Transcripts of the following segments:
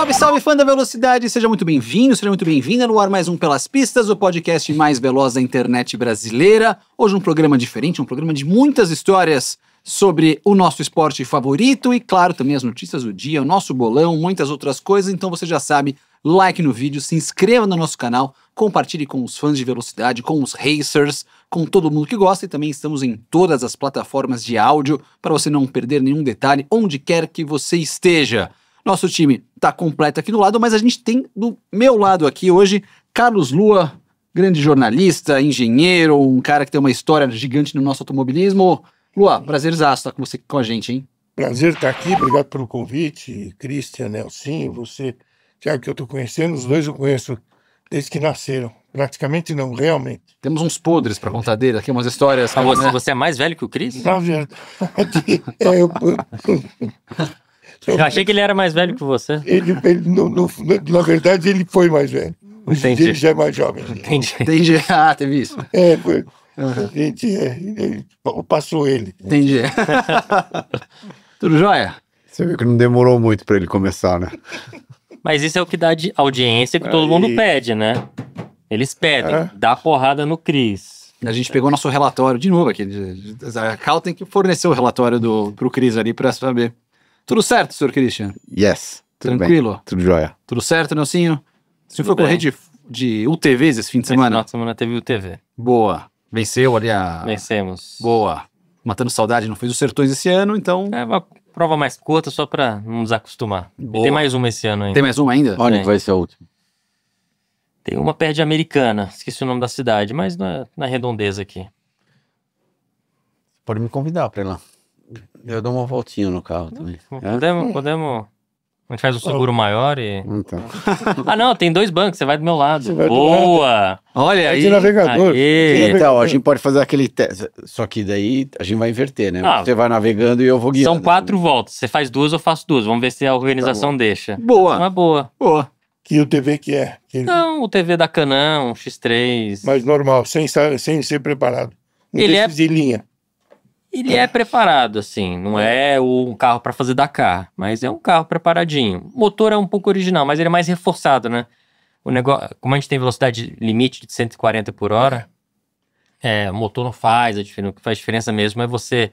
Salve, salve, fã da velocidade! Seja muito bem-vindo, seja muito bem-vinda no ar mais um Pelas Pistas, o podcast mais veloz da internet brasileira. Hoje um programa diferente, um programa de muitas histórias sobre o nosso esporte favorito e, claro, também as notícias do dia, o nosso bolão, muitas outras coisas. Então você já sabe, like no vídeo, se inscreva no nosso canal, compartilhe com os fãs de velocidade, com os racers, com todo mundo que gosta, e também estamos em todas as plataformas de áudio para você não perder nenhum detalhe onde quer que você esteja. Nosso time está completo aqui do lado, mas a gente tem do meu lado aqui hoje Carlos Lua, grande jornalista, engenheiro, um cara que tem uma história gigante no nosso automobilismo. Lua, prazerzaço estar com você com a gente, hein? Prazer estar aqui, obrigado pelo convite, Christian, Nelson, você, Thiago, que eu estou conhecendo, os dois eu conheço desde que nasceram, praticamente não, realmente. Temos uns podres para contar dele aqui, umas histórias. Ah, você é mais velho que o Chris? Na verdade, Eu achei que ele era mais velho que você. na verdade, ele foi mais velho. Entendi. Ele já é mais jovem. Entendi. Ah, teve isso. Foi. A gente ele passou ele. Entendi. Tudo jóia? Você viu que não demorou muito pra ele começar, né? Mas isso é o que dá de audiência que todo mundo pede, né? Eles pedem, dá porrada no Chris. A gente pegou nosso relatório de novo aqui. A Cal tem que fornecer o relatório pro Chris ali para saber. Tudo certo, senhor Christian? Yes. Tudo Tranquilo? bem. Tudo jóia. Tudo certo, Nelsinho? O senhor foi Tudo correr bem. de UTVs esse fim de Esse semana? final de semana teve o TV. Boa. Venceu ali a... Vencemos. Boa. Matando saudade, não fez os Sertões esse ano, então... É uma prova mais curta só pra não nos acostumar. E Boa. tem mais uma esse ano ainda. Tem mais uma ainda? Onde Tem. vai ser a última? Tem uma perto de Americana, esqueci o nome da cidade, mas na redondeza aqui. Pode me convidar pra ir lá. Eu dou uma voltinha no carro também. Podemos... A gente faz o seguro maior e... Então. Ah, não, tem 2 bancos, você vai do meu lado. Você vai do Boa! Olha É aí. de navegador. Aê. Então, a gente pode fazer aquele teste. Só que daí a gente vai inverter, né? Ah, Você vai navegando e eu vou guiando. São 4 voltas. Você faz 2, eu faço 2. Vamos ver se a organização deixa. Boa. Uma boa. Boa. Que o TV que é, Não, o TV da Canon, um X3. mais normal, sem ser preparado. Ele é- desses de linha. Ele é preparado, assim. Não é um carro pra fazer Dakar, mas é um carro preparadinho. O motor é um pouco original, mas ele é mais reforçado, né? O negócio, como a gente tem velocidade limite de 140 por hora, o motor não faz a diferença. O que faz diferença mesmo é você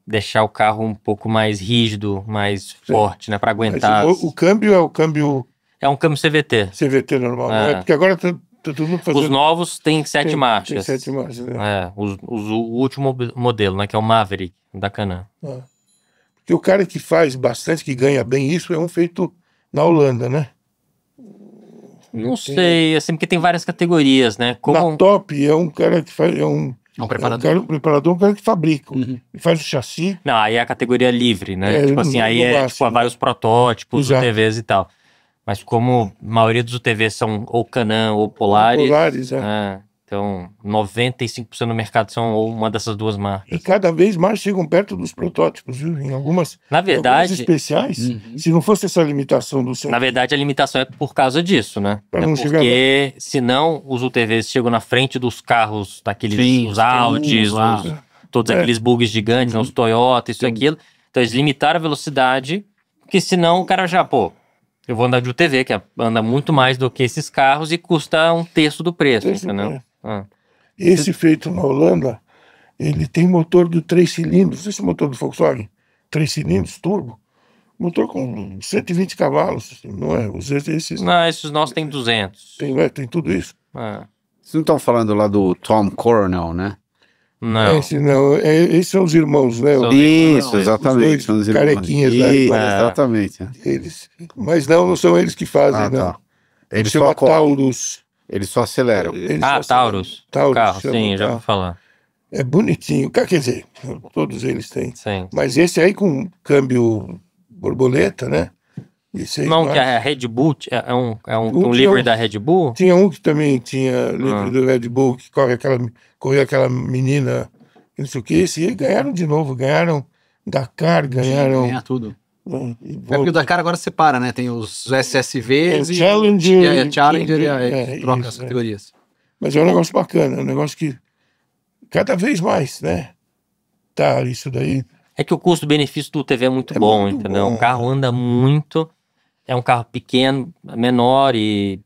deixar o carro um pouco mais rígido, mais forte, né? Pra aguentar. Mas o câmbio é o câmbio É um câmbio CVT. CVT normal, não é? Porque agora tá todo mundo fazendo... Os novos têm 7 marchas. Tem 7 marchas, né? O último modelo, né? Que é o Maverick, da Canon. Porque o cara que faz bastante, que ganha bem isso, é um feito na Holanda, né? Não sei, assim, porque tem várias categorias, né? Na Top é um cara que faz... É um preparador. um preparador, um cara que fabrica. Ele faz o chassi. Não, aí é a categoria livre, né? É, Tipo assim, aí no é, máximo. vai os protótipos, Exato. UTVs e tal. Mas como a maioria dos UTVs são ou Canon ou Polaris, Polaris, então 95% do mercado são ou uma dessas duas marcas. E cada vez mais chegam perto dos protótipos, viu? Em algumas, Na algumas verdade, especiais, se não fosse essa limitação do centro. na verdade, a limitação é por causa disso, né? Pra É não chegar porque senão os UTVs chegam na frente dos carros, daqueles Sim, os Audis, lá. todos aqueles bugs gigantes, né, os Toyota, isso e aquilo. Então eles limitaram a velocidade, porque senão o cara já, eu vou andar de UTV, que anda muito mais do que esses carros e custa 1/3 do preço, entendeu? Esse feito na Holanda, ele tem motor de 3 cilindros. Esse motor do Volkswagen, 3 cilindros, turbo. Motor com 120 cavalos, assim, não é? Esses Não, esses nossos tem 200. tem tudo isso. Vocês não estão falando lá do Tom Coronel, né? Não. Esses são os irmãos, né? São- Isso, Os exatamente. dois São os irmãos. carequinhas lá. Exatamente. Eles, mas não são eles que fazem, não. Tá. Eles Chama só, Taurus. eles só aceleram. Eles só- Taurus. Taurus, Carro, chama sim, já carro. vou falar. É bonitinho. Quer dizer, todos eles têm. Sim. Mas esse aí com câmbio borboleta, né? Esse aí, Não, que a Red Bull é um livre da Red Bull? Tinha um que também tinha livre do Red Bull, que corria aquela menina, não sei o que. Esse aí ganharam de novo, ganharam Dakar, ganharam... Ganhar tudo. e É porque o Dakar agora separa, né? Tem os SSVs É, Challenger, Challenger e é, troca isso, as categorias. Mas é um negócio bacana, é um negócio que cada vez mais, né? Tá, isso daí. É que o custo-benefício do TV é muito bom, muito entendeu? bom. O carro anda muito, É um carro pequeno, menor e...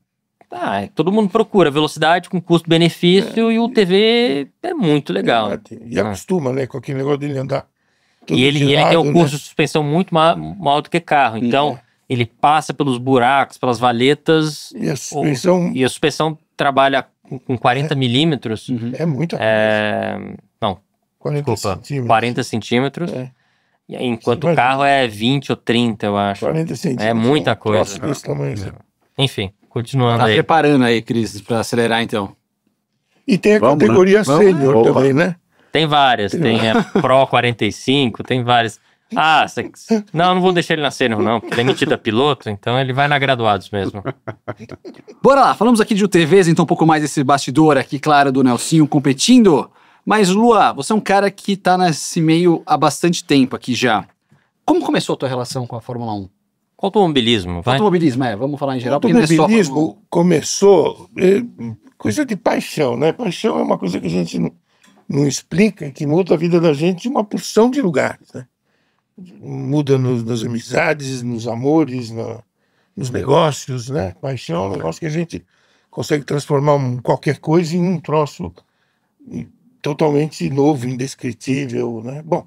todo mundo procura velocidade com custo-benefício e o TV é muito legal. E acostuma, né, com aquele negócio dele andar todo E ele girado, tem um curso né? de suspensão muito maior do que carro. Então, ele passa pelos buracos, pelas valetas. E a suspensão E a suspensão trabalha com 40 milímetros. é muita coisa. Não, 40 desculpa, centímetros. 40 centímetros. É. Enquanto Você o carro é 20 ou 30, eu acho. 40 centímetros. É muita um coisa. troço desse tamanho, assim. Enfim, continuando Tá aí. preparando aí, Cris, pra acelerar então. E tem a Vamos, né? categoria Vamos. sênior Opa. também, né? Tem várias. Tem a Pro 45, tem várias. Não vou deixar ele na sênior, não, porque ele é metido a piloto, então ele vai na graduados mesmo. Bora lá, falamos aqui de UTVs, então um pouco mais desse bastidor aqui, claro, do Nelsinho competindo. Mas, Lua, você é um cara que tá nesse meio há bastante tempo aqui já. Como começou a tua relação com a Fórmula 1? Com automobilismo, vai? Automobilismo, vamos falar em O geral, porque não é só Fórmula 1. automobilismo começou coisa de paixão, né? Paixão é uma coisa que a gente não explica e que muda a vida da gente em uma porção de lugares, né? Muda nas amizades, nos amores, nos negócios, né? Paixão é um negócio que a gente consegue transformar qualquer coisa em um troço totalmente novo, indescritível, né? Bom,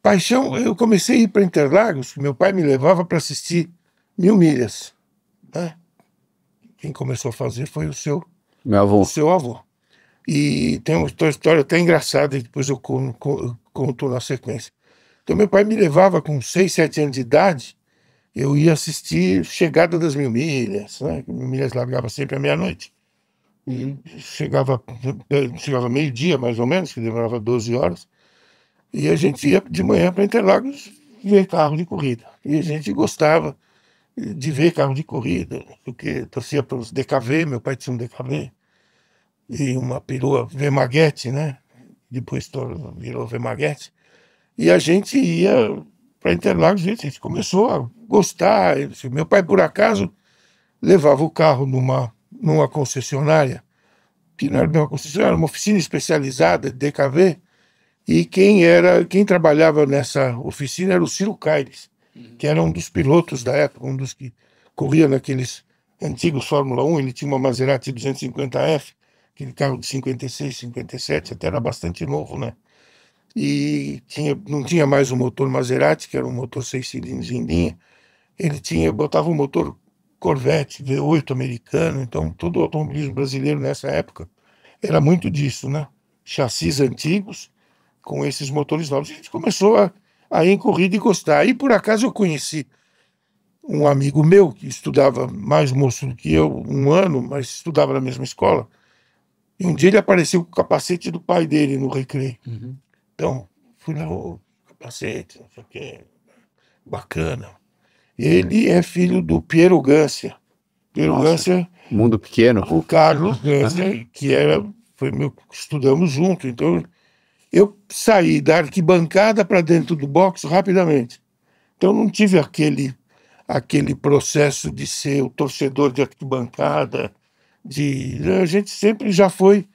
paixão, eu comecei a ir para Interlagos, meu pai me levava para assistir 1000 milhas, né? Quem começou a fazer foi o Meu avô. seu avô. E tem uma história até engraçada, e depois eu conto na sequência. Então, meu pai me levava com 6, 7 anos de idade, eu ia assistir Chegada das 1000 milhas, né? 1000 milhas largava sempre à meia-noite. E chegava meio-dia, mais ou menos, que demorava 12 horas, e a gente ia de manhã para Interlagos ver carro de corrida. E a gente gostava de ver carro de corrida, porque torcia para os DKV, meu pai tinha um DKV, e uma perua Vemaguete, né? Depois virou Vemaguete. E a gente ia para Interlagos, e a gente começou a gostar. Meu pai, por acaso, levava o carro numa concessionária, que não era bem uma concessionária, era uma oficina especializada de DKV, e quem trabalhava nessa oficina era o Ciro Caires, que era um dos pilotos da época, um dos que corria naqueles antigos Fórmula 1, ele tinha uma Maserati 250F, aquele carro de 56, 57, até era bastante novo, né? E não tinha mais o motor Maserati, que era um motor 6 cilindros em linha, botava um motor Corvette V8 americano, então todo o automobilismo brasileiro nessa época era muito disso, né? Chassis antigos com esses motores novos. A gente começou a ir em corrida e gostar. E por acaso eu conheci um amigo meu que estudava, mais moço do que eu, 1 ano, mas estudava na mesma escola. E um dia ele apareceu com o capacete do pai dele no recreio. Então, fui lá, o capacete, não sei o que, bacana. Ele é filho do Piero Gancia. Piero Nossa. Gancia, Mundo pequeno. o Carlos Gancia, estudamos junto. Então, eu saí da arquibancada para dentro do box rapidamente. Então, não tive aquele processo de ser o torcedor de arquibancada. A gente sempre já foi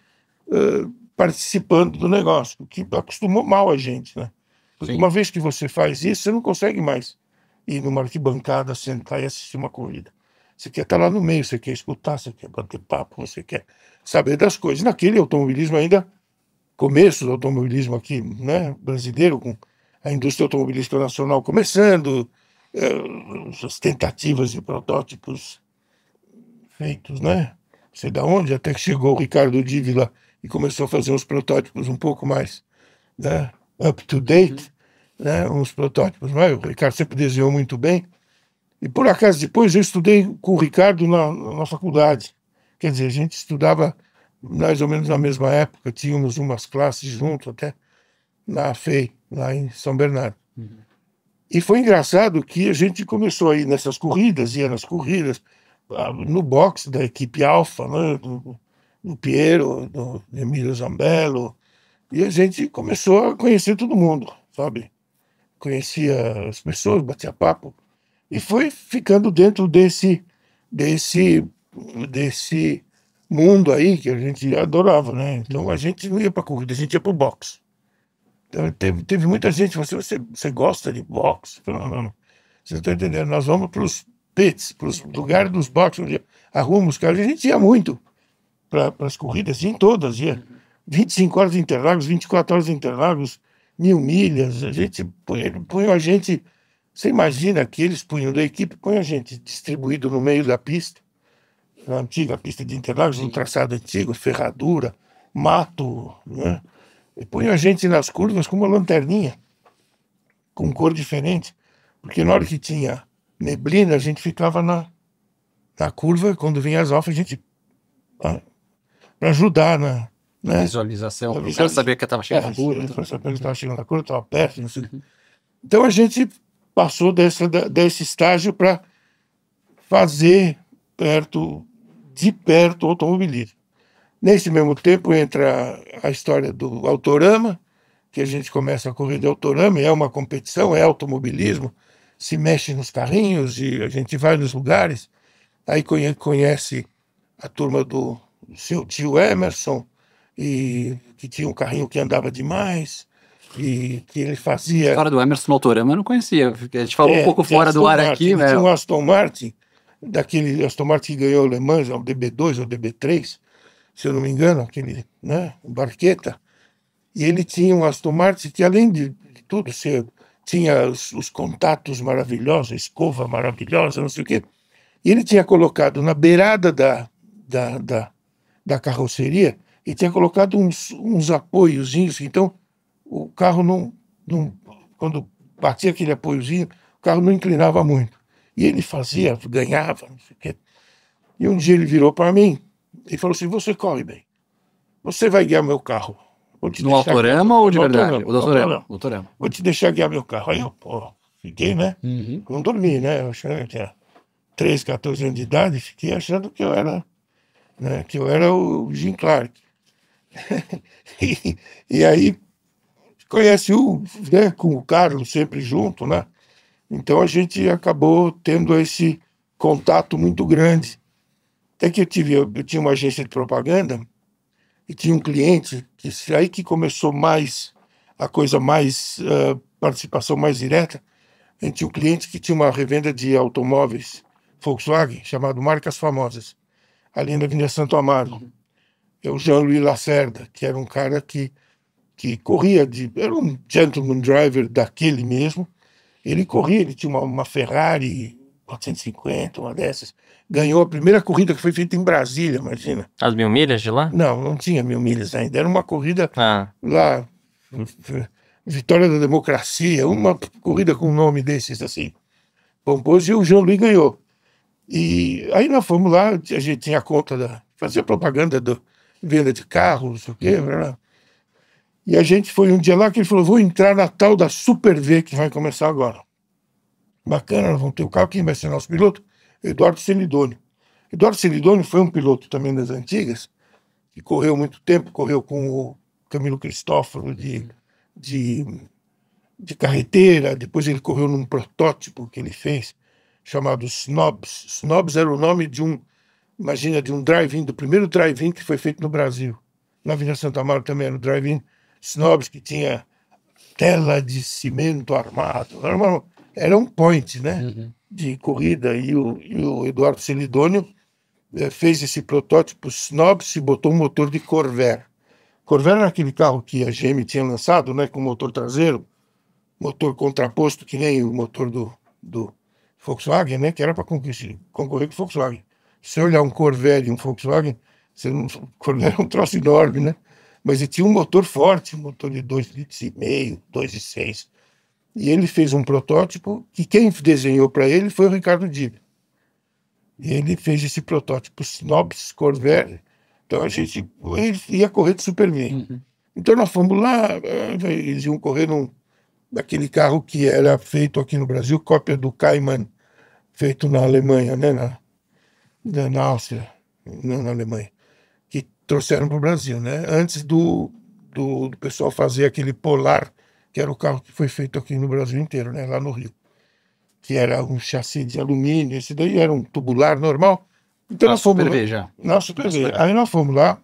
participando do negócio, o que acostumou mal a gente, né? Porque Sim. uma vez que você faz isso, você não consegue mais ir numa arquibancada, sentar e assistir uma corrida. Você quer estar lá no meio, você quer escutar, você quer bater papo, você quer saber das coisas. Naquele automobilismo ainda, começo do automobilismo aqui, né, brasileiro, com a indústria automobilística nacional começando, as tentativas de protótipos feitos, né? Não sei de onde, até que chegou o Ricardo Dívila e começou a fazer uns protótipos um pouco mais, né, up to date, né, uns protótipos. Mas o Ricardo sempre desenhou muito bem. E por acaso depois eu estudei com o Ricardo na faculdade. Quer dizer, a gente estudava mais ou menos na mesma época, tínhamos umas classes juntos até na FEI, lá em São Bernardo. E foi engraçado que a gente começou a ir nessas corridas, ia nas corridas, no box da equipe Alfa, né, do Piero, do Emílio Zambello, e a gente começou a conhecer todo mundo, sabe? Conhecia as pessoas, batia papo, e foi ficando dentro desse mundo aí que a gente adorava, né? Então a gente não ia para corrida, a gente ia para o boxe. Então teve muita gente que falou assim, você gosta de boxe? Eu falei, não, você não está entendendo, nós vamos para os pits, para os lugares dos boxes onde arruma os carros. A gente ia muito para as corridas, em todas, ia 25 horas de Interlagos, 24 horas de Interlagos, 1000 milhas. A gente punha a gente, você imagina que eles punham da equipe, põe a gente distribuído no meio da pista, na antiga pista de Interlagos, um traçado antigo, ferradura, mato, né? E põe a gente nas curvas com uma lanterninha, com cor diferente, porque na hora que tinha neblina, a gente ficava na curva, quando vinha as alfas, a gente para ajudar né? Visualização. Eu quero saber que estava chegando a curva. Para saber que estava chegando a curva, estava perto, não sei. Então a gente passou desse estágio para fazer de perto o automobilismo. Nesse mesmo tempo entra a história do Autorama, que a gente começa a correr de Autorama, é uma competição, é automobilismo, se mexe nos carrinhos e a gente vai nos lugares. Aí conhece a turma do seu tio Emerson, e que tinha um carrinho que andava demais, e que ele fazia... A história do Emerson no Autorama eu não conhecia, a gente falou um pouco fora do ar aqui. Ele tinha um Aston Martin, daquele Aston Martin que ganhou o Le Mans, o DB2 ou DB3, se eu não me engano, aquele, né, Barqueta, e ele tinha um Aston Martin que, além de tudo, tinha os contatos maravilhosos, a escova maravilhosa, não sei o quê, e ele tinha colocado na beirada da carroceria, e tinha colocado uns apoiozinhos, então o carro não, quando batia aquele apoiozinho, o carro não inclinava muito. E ele fazia, ganhava, não sei o quê. E um dia ele virou para mim e falou assim: você corre bem, você vai guiar meu carro. No Autorama ou de verdade? O Autorama. Vou te deixar guiar meu carro. Aí eu, fiquei, né? Não dormi, né? Eu achando que eu tinha 13, 14 anos de idade, fiquei achando que eu era, né, que eu era o Jim Clark. e aí conhece né, com o Carlos sempre junto, né? Então a gente acabou tendo esse contato muito grande. Até que eu tinha uma agência de propaganda e tinha um cliente, aí que começou mais a coisa mais, participação mais direta. A gente tinha um cliente que tinha uma revenda de automóveis Volkswagen, chamado Marcas Famosas, ali na Avenida Santo Amaro. É o Jean-Louis Lacerda, que era um cara que corria, era um gentleman driver daquele mesmo. Ele corria, ele tinha uma Ferrari 450, uma dessas. Ganhou a primeira corrida que foi feita em Brasília, imagina. As 1000 milhas de lá? Não tinha 1000 milhas ainda. Era uma corrida lá, Vitória da Democracia, uma corrida com um nome desses assim. Compôs e o Jean-Louis ganhou. E aí nós fomos lá, a gente tinha a conta fazia propaganda venda de carros, não sei o quê. E a gente foi um dia lá que ele falou: vou entrar na tal da Super V que vai começar agora. Bacana, nós vamos ter o carro. Quem vai ser nosso piloto? Eduardo Celidônio. Eduardo Celidônio foi um piloto também das antigas, que correu muito tempo, correu com o Camilo Cristóforo de carreteira, depois ele correu num protótipo que ele fez, chamado Snobs. Snobs era o nome de um drive-in, do primeiro drive-in que foi feito no Brasil. Na Avenida Santo Amaro também era o drive-in Snobs, que tinha tela de cimento armado. Era um point, né, de corrida. E o Eduardo Celidônio fez esse protótipo Snobs e botou um motor de Corvair. Corvair era aquele carro que a GM tinha lançado, né, com motor traseiro, motor contraposto, que nem o motor do Volkswagen, né, que era para concorrer com o Volkswagen. Se você olhar um Corvair e um Volkswagen, o Corvair é um troço enorme, né? Mas ele tinha um motor forte, um motor de 2,5 litros, 2,6. E ele fez um protótipo que quem desenhou para ele foi o Ricardo Dibble. E ele fez esse protótipo Snobs Corvair. Então ele ia correr de Super V. Então nós fomos lá, eles iam correr daquele carro que era feito aqui no Brasil, cópia do Cayman, feito na Alemanha, né? Na Áustria, não na Alemanha, que trouxeram para o Brasil, né? Antes do pessoal fazer aquele Polar, que era o carro que foi feito aqui no Brasil inteiro, né? Lá no Rio, que era um chassi de alumínio, esse daí era um tubular normal. Então nós fomos Super V já. Na Super V. Aí nós fomos lá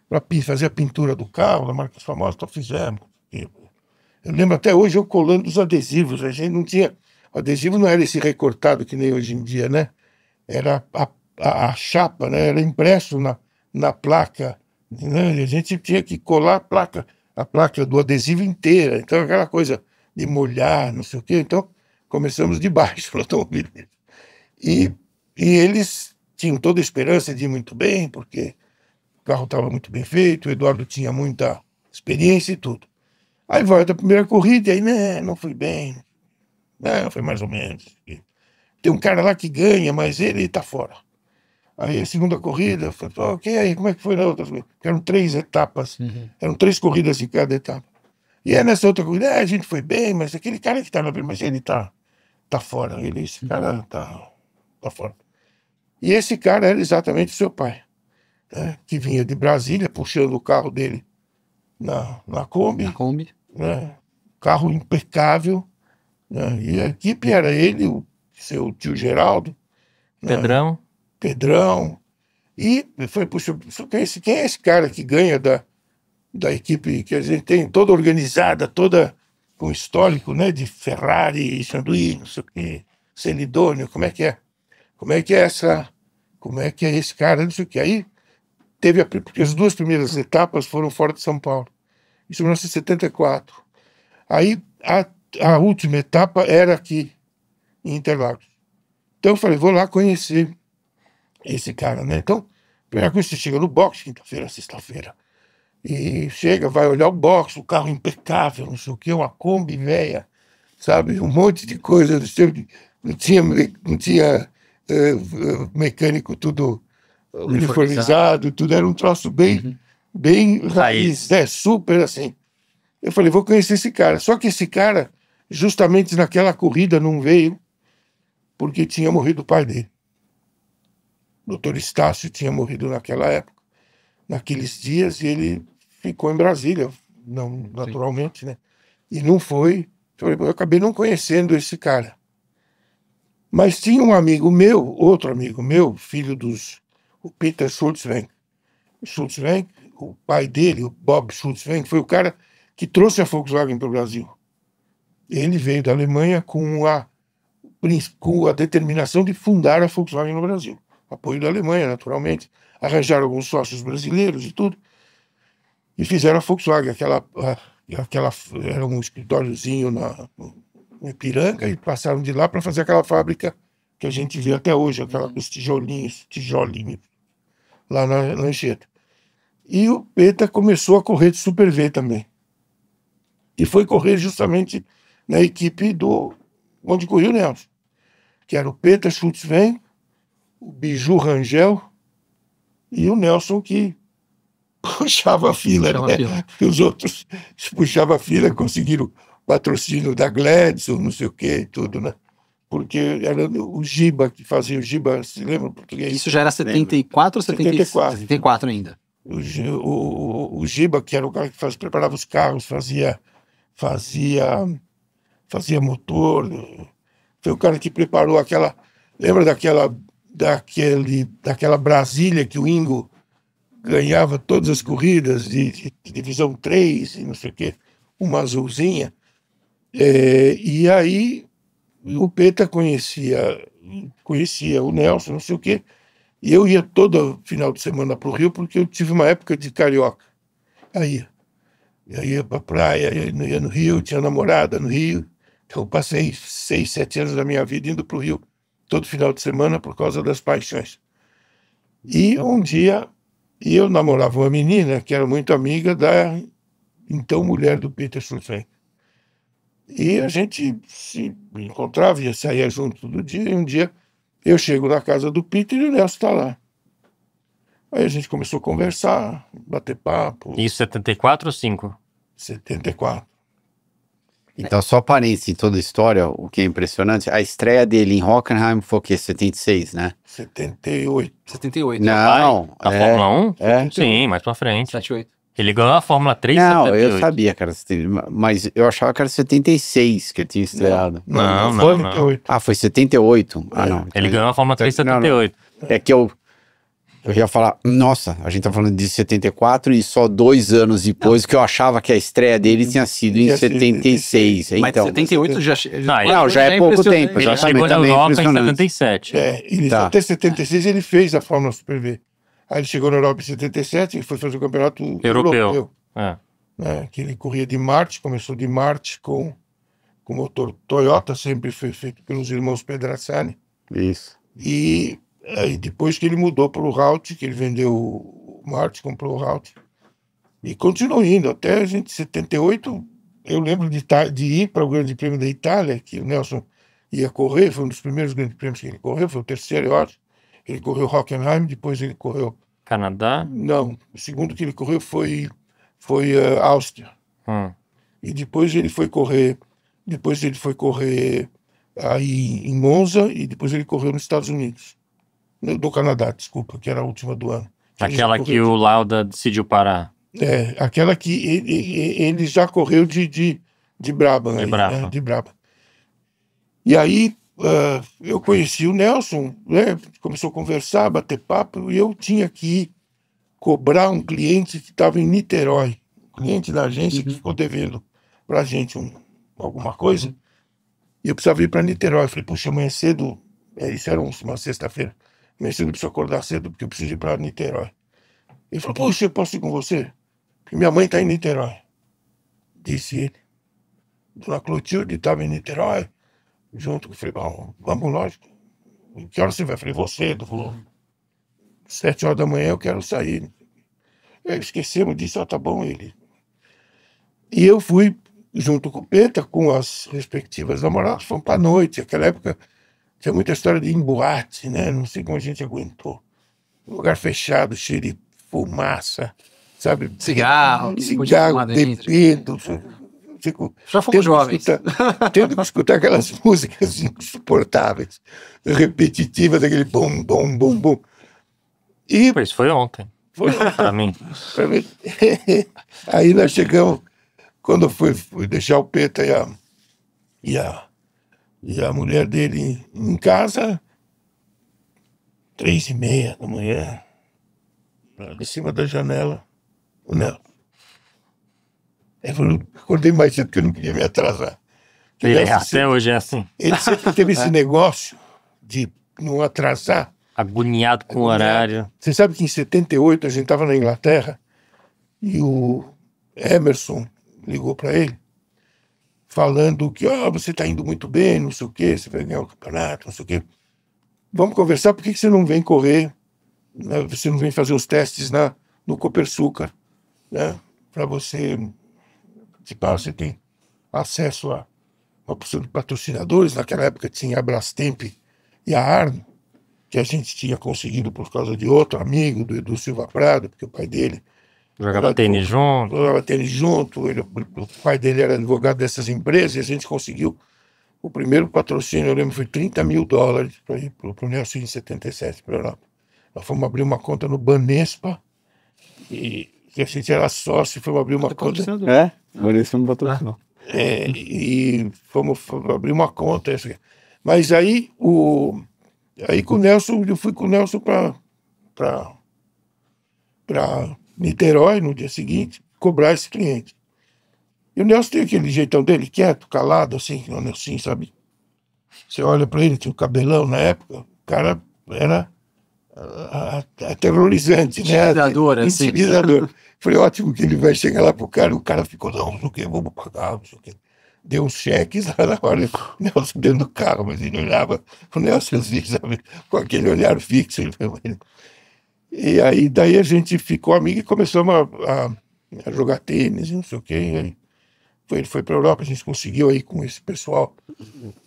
para fazer a pintura do carro, da Marcas Famosas, então fizemos. Eu lembro até hoje eu colando os adesivos, a gente não tinha O adesivo não era esse recortado que nem hoje em dia, né? Era a chapa, né? Era impresso na placa, né? A gente tinha que colar a placa do adesivo inteira. Então, aquela coisa de molhar, não sei o quê. Então, começamos de baixo no automobilismo. E eles tinham toda a esperança de ir muito bem, porque o carro estava muito bem feito, o Eduardo tinha muita experiência e tudo. Aí vai da primeira corrida, e aí, né, não foi bem. Não, foi mais ou menos. Tem um cara lá que ganha, mas ele tá fora. Aí a segunda corrida, eu falei, ok, aí como é que foi na outra? Eram 3 etapas, eram 3 corridas em cada etapa. E aí nessa outra corrida, a gente foi bem, mas aquele cara que tá na primeira, mas ele tá fora, esse cara tá fora. E esse cara era exatamente o seu pai, né, que vinha de Brasília, puxando o carro dele na Kombi. Na Kombi. Né, carro impecável, né, e a equipe era ele, o seu tio Geraldo, Pedrão. Pedrão, e foi, puxa, quem é esse cara que ganha da equipe que a gente tem toda organizada, toda com histórico, né, de Ferrari, Sanduí, não sei o quê, Celidônio, como é que é? Como é que é esse cara, não sei o quê. Aí teve, porque as 2 primeiras etapas foram fora de São Paulo, isso em 1974. Aí a última etapa era aqui, em Interlagos. Então eu falei, vou lá conhecer esse cara, né? Então, primeira coisa, você chega no box, quinta-feira, sexta-feira, e chega, vai olhar o box, o carro impecável, não sei o quê, uma Kombi velha, sabe? Um monte de coisa, não tinha mecânico tudo uniformizado, tudo era um troço bem raiz, super assim. Eu falei, vou conhecer esse cara. Só que esse cara, justamente naquela corrida, não veio porque tinha morrido o pai dele. O Dr. Estácio tinha morrido naquela época, naqueles dias, e ele ficou em Brasília, não, naturalmente, né? E não foi. Eu acabei não conhecendo esse cara. Mas tinha um amigo meu, outro amigo meu, filho o Peter Schultzwenk. O pai dele, o Bob Schultzwenk, foi o cara que trouxe a Volkswagen para o Brasil. Ele veio da Alemanha com a determinação de fundar a Volkswagen no Brasil. Apoio da Alemanha, naturalmente. Arranjaram alguns sócios brasileiros e tudo. E fizeram a Volkswagen. Era um escritóriozinho no Ipiranga e passaram de lá para fazer aquela fábrica que a gente vê até hoje, os tijolinhos, lá na Anchieta. E o Peta começou a correr de Super V também. E foi correr justamente na equipe onde corria o Nelson, que era o Peter Schultzwenk, o Biju Rangel e o Nelson, que puxava a fila, né? Os outros puxavam a fila, conseguiram patrocínio da Gladson, não sei o que e tudo, né? Porque era o Giba que fazia o Giba, se lembra em português? Isso já era 74 ou 74? 74 ainda. O Giba, que era o cara que preparava os carros, fazia motor, foi o cara que preparou aquela... Lembra daquela Brasília que o Ingo ganhava todas as corridas de divisão 3 e não sei o quê, uma azulzinha. E aí o Peta conhecia o Nelson, não sei o quê, e eu ia todo final de semana para o Rio porque eu tive uma época de carioca. Aí eu ia para a praia, ia no Rio, tinha namorada no Rio. Então eu passei 6, 7 anos da minha vida indo para o Rio todo final de semana por causa das paixões. E um dia eu namorava uma menina que era muito amiga da então mulher do Peter Schultzwenk. E a gente se encontrava, ia sair junto todo dia, e um dia eu chego na casa do Peter e o Nelson está lá. Aí a gente começou a conversar, bater papo. Isso 74 ou 5? 74. Então, só parênteses em toda a história, o que é impressionante, a estreia dele em Hockenheim foi o quê? 76, né? 78. 78. Não, Na Fórmula 1? É. Sim, mais pra frente. 78. Ele ganhou a Fórmula 3 em Não, 78. eu sabia que era 78, mas eu achava que era 76 que ele tinha estreado. Não. Foi 78. Ah, foi 78? Ah, não. Ele ganhou a Fórmula 3 em 78. É que eu Eu ia falar, nossa, a gente tá falando de 74 e só 2 anos depois que eu achava que a estreia dele tinha sido em 76. Mas Então, 78 já... Não, já é pouco tempo. Ele Exatamente, chegou na também Europa em impressionante. 77. Até 76 ele fez a Fórmula Super V. Aí ele chegou na Europa em 77 e foi fazer o campeonato europeu. É. Né? Que ele corria de Marte, começou de Marte com motor Toyota, sempre foi feito pelos irmãos Pedrazzani. Isso. E aí depois que ele mudou para o Raut, que ele vendeu o Marte, comprou o Raut, e continuou indo. Até a gente, 78, eu lembro de ir para o Grande Prêmio da Itália, que o Nelson ia correr, foi um dos primeiros Grandes Prêmios que ele correu, foi o terceiro, eu acho. Ele correu Hockenheim, depois ele correu... Canadá? Não, o segundo que ele correu foi Áustria. E depois ele foi correr aí em Monza e depois ele correu nos Estados Unidos. Do Canadá, desculpa, que era a última do ano. Aquela que o Lauda decidiu parar. Aquela que ele já correu de Brabham. De Brabham. Né? De Brabham. E aí eu conheci o Nelson, né? Começou a conversar, bater papo, e eu tinha que ir cobrar um cliente que estava em Niterói, cliente da agência que ficou devendo para a gente alguma coisa, e eu precisava ir para Niterói. Eu falei, puxa, amanhã cedo, isso era uma sexta-feira, amanhã cedo eu preciso acordar cedo porque eu preciso ir para Niterói. Ele falou, puxa, eu posso ir com você? Porque minha mãe está em Niterói, disse ele. Dona Clotilde estava em Niterói, junto. Eu falei, vamos, lógico. Que hora você vai? Eu falei, você. Ele falou, 7 horas da manhã eu quero sair. Esquecemos disso, tá bom, ele. E eu fui junto com o Peta, com as respectivas namoradas, fomos para a noite. Naquela época tinha muita história de ir em boate, né? Não sei como a gente aguentou. Um lugar fechado, cheio de fumaça, sabe? Cigarro, bebido. Já fomos jovens. Tendo que escutar aquelas músicas insuportáveis, repetitivas, aquele bum, bum, bum, bum. E Isso foi ontem. foi Pra mim. Aí nós chegamos, quando eu fui deixar o Peta e a mulher dele em casa, 3:30 da manhã, em cima da janela, o Nelson. Eu acordei mais cedo porque eu não queria me atrasar. Até hoje é assim. Ele sempre teve esse negócio de não atrasar. Agoniado com o horário. Você sabe que em 78 a gente estava na Inglaterra e o Emerson ligou para ele falando que você está indo muito bem, não sei o quê, você vai ganhar o campeonato, não sei o quê. Vamos conversar, por que você não vem correr, né? Você não vem fazer os testes no Copersucar, né? Para você tem acesso a uma porção de patrocinadores. Naquela época tinha a Brastemp e a Arno, que a gente tinha conseguido por causa de outro amigo, do Edu Silva Prado, porque o pai dele Jogava tênis junto. Jogava tênis junto. O pai dele era advogado dessas empresas e a gente conseguiu o primeiro patrocínio, eu lembro, foi $30 mil para ir para o Nelson em 77, para a Europa. Nós fomos abrir uma conta no Banespa e a gente era sócio, fomos abrir uma conta. Banespa não patrocinou. E fomos abrir uma conta. Mas aí com o Nelson, eu fui com o Nelson para Niterói no dia seguinte, cobrar esse cliente. E o Nelson tem aquele jeitão dele, quieto, calado, assim, o Nelson, sabe? Você olha para ele, tinha um cabelão na época, o cara era aterrorizante, né? Intimidador, assim. Intimidador. Falei, ótimo que ele vai chegar lá pro cara, o cara ficou, não sei o que, vamos pagar, não sei o que. Deu uns cheques lá na hora, o Nelson dentro do carro, mas ele olhava, o Nelson assim, sabe, com aquele olhar fixo. E aí, daí a gente ficou amigo e começamos a jogar tênis, não sei o que. Ele foi para a Europa, a gente conseguiu aí com esse pessoal,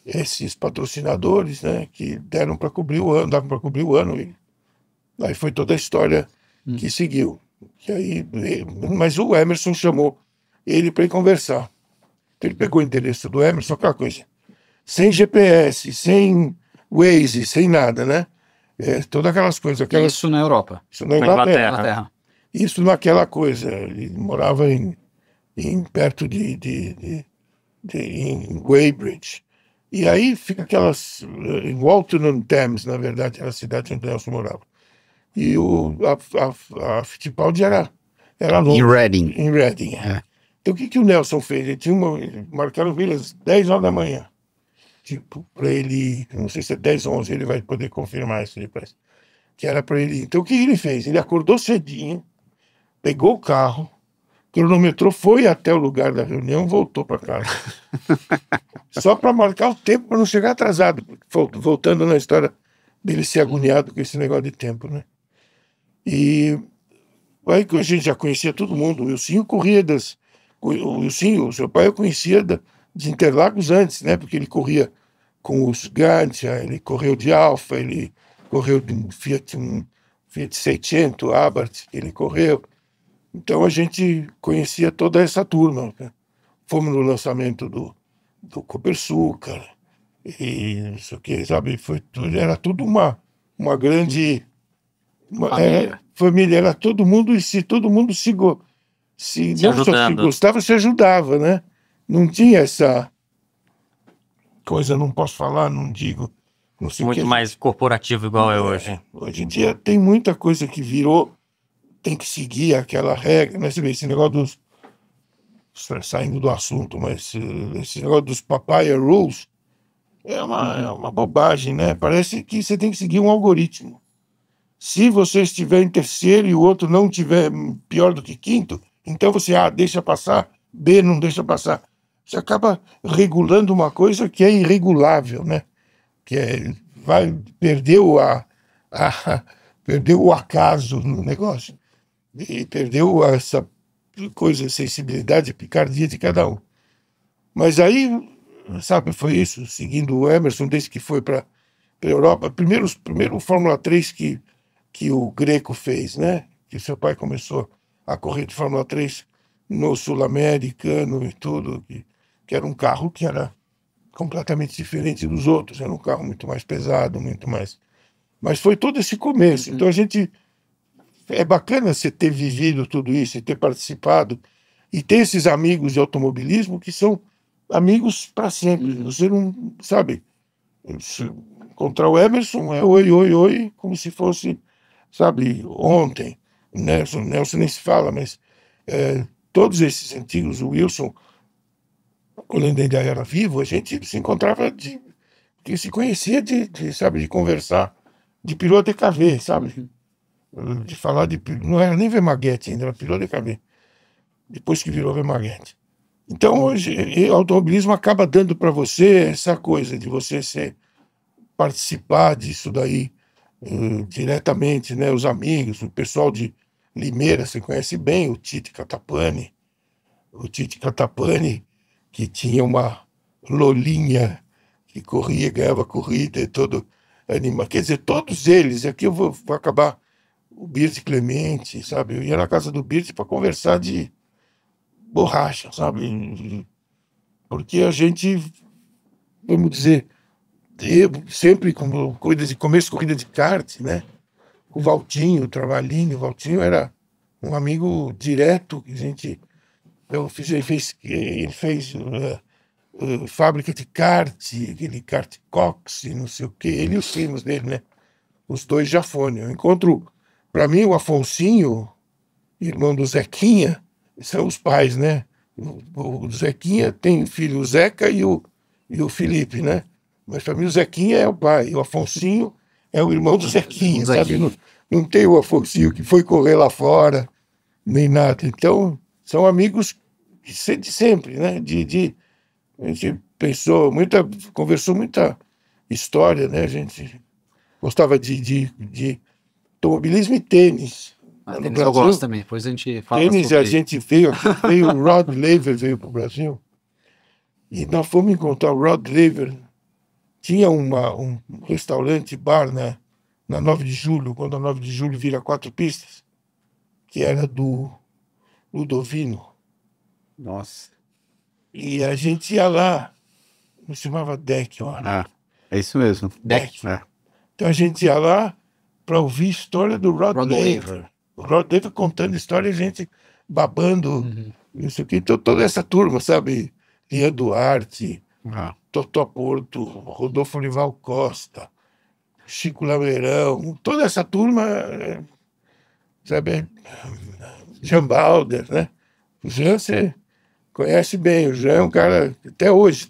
esses patrocinadores, né, que deram para cobrir o ano, davam para cobrir o ano. E aí foi toda a história que seguiu. E aí, mas o Emerson chamou ele para ir conversar. Então ele pegou o endereço do Emerson, aquela coisa, sem GPS, sem Waze, sem nada, né? Todas aquelas coisas. Isso na Europa. Isso na Inglaterra. Isso naquela coisa. Ele morava perto em Weybridge. E aí fica em Walton-on-Thames, na verdade, era a cidade onde Nelson morava. E a Fittipaldi era longe. Em Reading. Em Reading. É. Então o que o Nelson fez? Marcaram às 10 horas da manhã. Tipo, para ele, não sei se é 10 ou 11, ele vai poder confirmar isso depois. Que era para ele. Então o que ele fez? Ele acordou cedinho, pegou o carro, cronometrou, foi até o lugar da reunião, voltou para casa. Só para marcar o tempo, para não chegar atrasado. Voltando na história dele ser agoniado com esse negócio de tempo, né? E aí a gente já conhecia todo mundo. O Wilsinho corria o Wilsinho, o seu pai, eu conhecia de Interlagos antes, né? Porque ele corria com os Gantia, ele correu de Alfa, ele correu de um Fiat 600, Abarth, ele correu. Então a gente conhecia toda essa turma, né? Fomos no lançamento do Copersucar e não sei o que, sabe? Era tudo uma grande família, era todo mundo, e se todo mundo se não só se gostava, se ajudava, né? Não tinha essa coisa, não posso falar, não digo. Não sei Muito mais corporativo igual é hoje. Hoje em dia tem muita coisa que virou, tem que seguir aquela regra, né? Você vê esse negócio saindo do assunto, mas esse negócio dos papaya rules é uma bobagem, né? Parece que você tem que seguir um algoritmo. Se você estiver em terceiro e o outro não estiver pior do que quinto, então você A deixa passar, B não deixa passar. Você acaba regulando uma coisa que é irregulável, né? Perdeu o acaso no negócio e perdeu essa coisa, sensibilidade, picardia de cada um. Mas aí, sabe, foi isso, seguindo o Emerson, desde que foi para a Europa. Primeiro Fórmula 3 que o Greco fez, né? Que seu pai começou a correr de Fórmula 3 no Sul-Americano e tudo, que era um carro que era completamente diferente dos outros, era um carro muito mais pesado, muito mais... Mas foi todo esse começo. Então é bacana você ter vivido tudo isso e ter participado e ter esses amigos de automobilismo que são amigos para sempre. Você não sabe, encontrar o Emerson é oi, oi, oi, como se fosse, sabe, ontem. Nelson nem se fala, mas todos esses antigos, o Wilson, quando ele ainda era vivo, a gente se encontrava que se conhecia sabe, de conversar, de piloto DKV, sabe? De falar não era nem Vermaguete ainda, era piloto DKV. Depois que virou Vermaguete. Então hoje o automobilismo acaba dando para você essa coisa de você participar disso daí diretamente, né? Os amigos, o pessoal de Limeira, você conhece bem o Tite Catapani. O Tite Catapani, que tinha uma lolinha que corria, ganhava corrida e todo animado. Quer dizer, todos eles, aqui eu vou acabar o Birte Clemente, sabe? Eu ia na casa do Birte para conversar de borracha, sabe? Porque a gente, vamos dizer, sempre com corrida de kart, né? O Valtinho, o Travalhinho, o Valtinho era um amigo direto que ele fez fábrica de kart, aquele kart Cox, não sei o quê, ele e os primos dele, né? Os dois Jafone. Eu encontro, para mim, o Afonsinho, irmão do Zequinha, são os pais, né? O Zequinha tem filho, o Zeca e o Felipe, né? Mas para mim o Zequinha é o pai, e o Afonsinho é o irmão do Zequinha, sabe? Não tem o Afonsinho que foi correr lá fora, nem nada. Então, são amigos de sempre, né? A gente conversou muita história, né? A gente gostava de automobilismo e tênis. Tênis eu gosto também, depois a gente fala tênis, sobre... a gente veio o Rod Laver veio para o Brasil, e nós fomos encontrar o Rod Laver. Tinha um restaurante, bar na 9 de julho, quando a 9 de julho vira 4 pistas, que era do Ludovino. Nossa. E a gente ia lá, me chamava Deck, ó. É isso mesmo. Deck. Então a gente ia lá para ouvir a história do Rod Laver. O Rod Laver contando história, a gente babando, não sei o quê. Então toda essa turma, sabe? Ian Duarte, Totó Porto, Rodolfo Olival Costa, Chico Lameirão, toda essa turma, sabe? Jean Balder, né? O Jean você conhece bem, o Jean é um cara que até hoje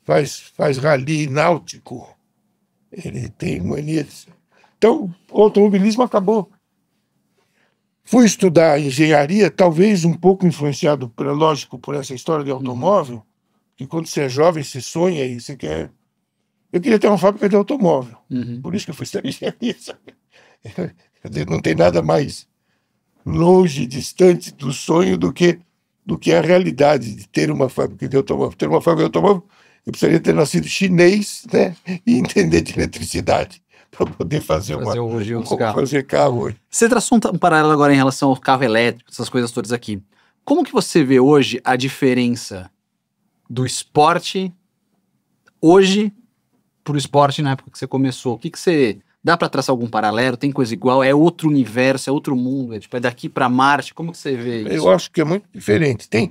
faz rally náutico, ele tem mania de... Então, o automobilismo acabou. Fui estudar engenharia, talvez um pouco influenciado, lógico, por essa história de automóvel, que quando você é jovem, você sonha e você quer... Eu queria ter uma fábrica de automóvel, por isso que eu fui estudar engenharia, sabe? Não tem nada mais longe, distante do sonho do que a realidade de ter uma fábrica de automóvel. Ter uma fábrica de automóvel, eu precisaria ter nascido chinês, né? E entender de eletricidade para poder fazer carro hoje. Você traçou um paralelo agora em relação ao carro elétrico, essas coisas todas aqui. Como que você vê hoje a diferença do esporte hoje pro esporte na época que você começou? O que você... Dá para traçar algum paralelo? Tem coisa igual? É outro universo? É outro mundo? É daqui para Marte? Como que você vê isso? Eu acho que é muito diferente. Tem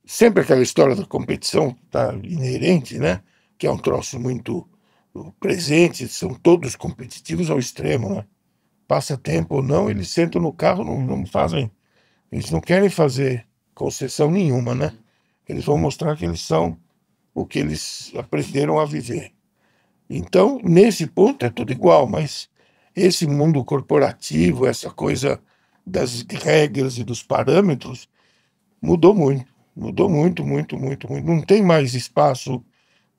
sempre aquela história da competição, tá inerente, né? Que é um troço muito presente, são todos competitivos ao extremo, né? Passa tempo ou não, eles sentam no carro, não fazem... Eles não querem fazer concessão nenhuma, né? Eles vão mostrar que eles são o que eles aprenderam a viver. Então, nesse ponto é tudo igual, mas esse mundo corporativo, essa coisa das regras e dos parâmetros, mudou muito. Mudou muito, muito, muito, muito. Não tem mais espaço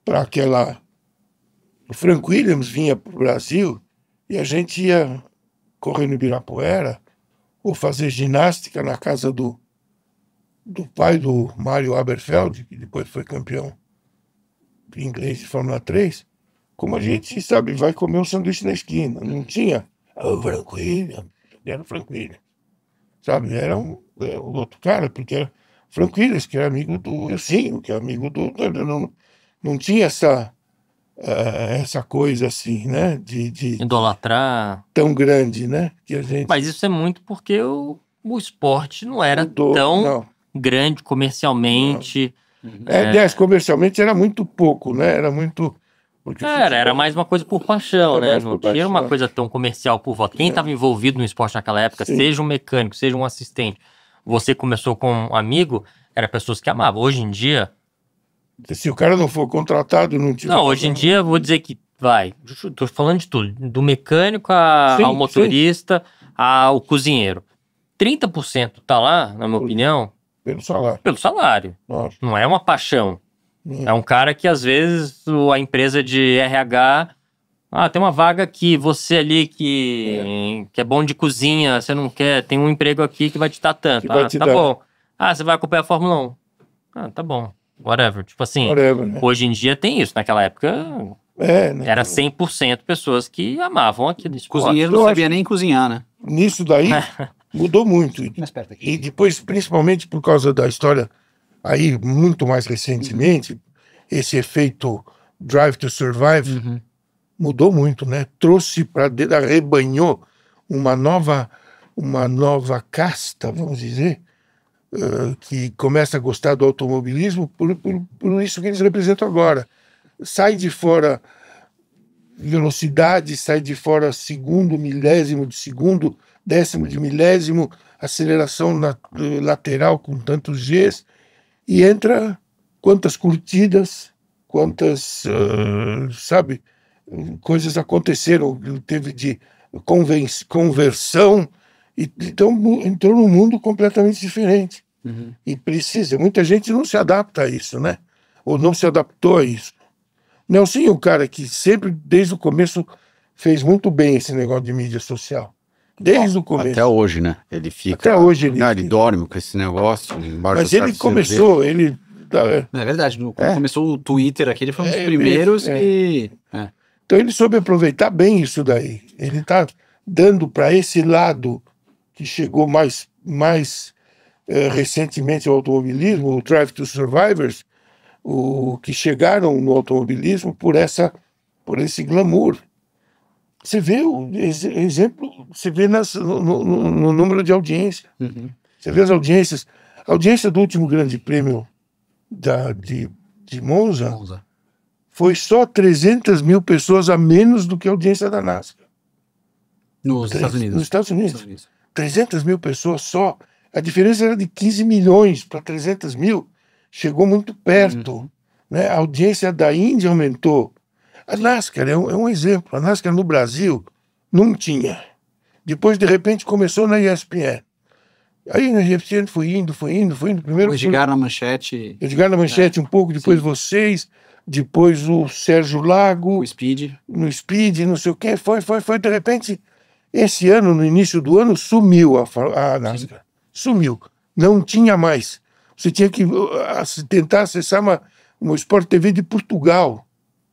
para aquela... O Frank Williams vinha para o Brasil e a gente ia correr no Ibirapuera ou fazer ginástica na casa do pai do Mário Aberfeld, que depois foi campeão inglês de Fórmula 3. Como a gente, sabe, vai comer um sanduíche na esquina. Não tinha o Frank Williams, era o Frank Williams. Sabe, era o outro cara, porque era Frank Williams, que era amigo do Elcinho, que é amigo do... Não tinha essa coisa assim, né? De idolatrar. Tão grande, né? Que a gente... Mas isso é muito porque o esporte não era tão grande comercialmente. Aliás, comercialmente era muito pouco, né? Era muito... Era mais uma coisa por paixão, né? Não tinha uma coisa tão comercial por volta. Quem estava envolvido no esporte naquela época, seja um mecânico, seja um assistente, você começou com um amigo, eram pessoas que amavam. Hoje em dia... Se o cara não for contratado, não tinha... Não, hoje em dia, vou dizer que tô falando de tudo, do mecânico ao motorista, ao cozinheiro. 30% tá lá, na minha opinião... Pelo salário. Pelo salário. Nossa. Não é uma paixão. É um cara que, às vezes, a empresa de RH... tem uma vaga aqui, você ali que é bom de cozinha, você não quer... Tem um emprego aqui que vai te dar tanto. Bom. Você vai acompanhar a Fórmula 1. Tá bom. Whatever. Tipo assim, né? Hoje em dia tem isso. Naquela época, era 100% pessoas que amavam aquilo. Cozinheiro não sabia nem cozinhar, né? Nisso daí, mudou muito. Mais perto aqui. E depois, principalmente por causa da história... Aí, muito mais recentemente, esse efeito Drive to Survive mudou muito, né? Trouxe para dentro, arrebanhou uma nova casta, vamos dizer, que começa a gostar do automobilismo por isso que eles representam agora. Sai de fora velocidade, sai de fora segundo, milésimo de segundo, décimo de milésimo, aceleração lateral com tantos Gs, e entra quantas curtidas, quantas, sabe, coisas aconteceram, teve de conversão, então entrou num mundo completamente diferente. E muita gente não se adapta a isso, né? Ou não se adaptou a isso. Nelsinho é um cara que sempre, desde o começo, fez muito bem esse negócio de mídia social. Desde o começo. Até hoje, né? Ele fica... Até hoje ele dorme com esse negócio. Mas ele começou, ele... É verdade, quando começou o Twitter aqui, ele foi um dos primeiros que... Então ele soube aproveitar bem isso daí. Ele está dando para esse lado que chegou mais recentemente ao automobilismo, o Drive to Survivors, que chegaram no automobilismo por esse glamour. Você vê o exemplo, você vê no número de audiência. Você vê as audiências. A audiência do último grande prêmio de Monza foi só 300 mil pessoas a menos do que a audiência da NASCAR. Nos Estados Unidos. Nos Estados Unidos. 300 mil pessoas só. A diferença era de 15 milhões para 300 mil. Chegou muito perto. Né? A audiência da Índia aumentou. A NASCAR é um exemplo. A NASCAR no Brasil não tinha. Depois, de repente, começou na ESPN. Aí na ESPN foi indo. Primeiro o Edgar na Manchete. Edgar na Manchete um pouco, depois vocês, depois o Sérgio Lago. O Speed. No Speed, não sei o quê. Foi. De repente, esse ano, no início do ano, sumiu a NASCAR. Sumiu. Não tinha mais. Você tinha que tentar acessar uma Sport TV de Portugal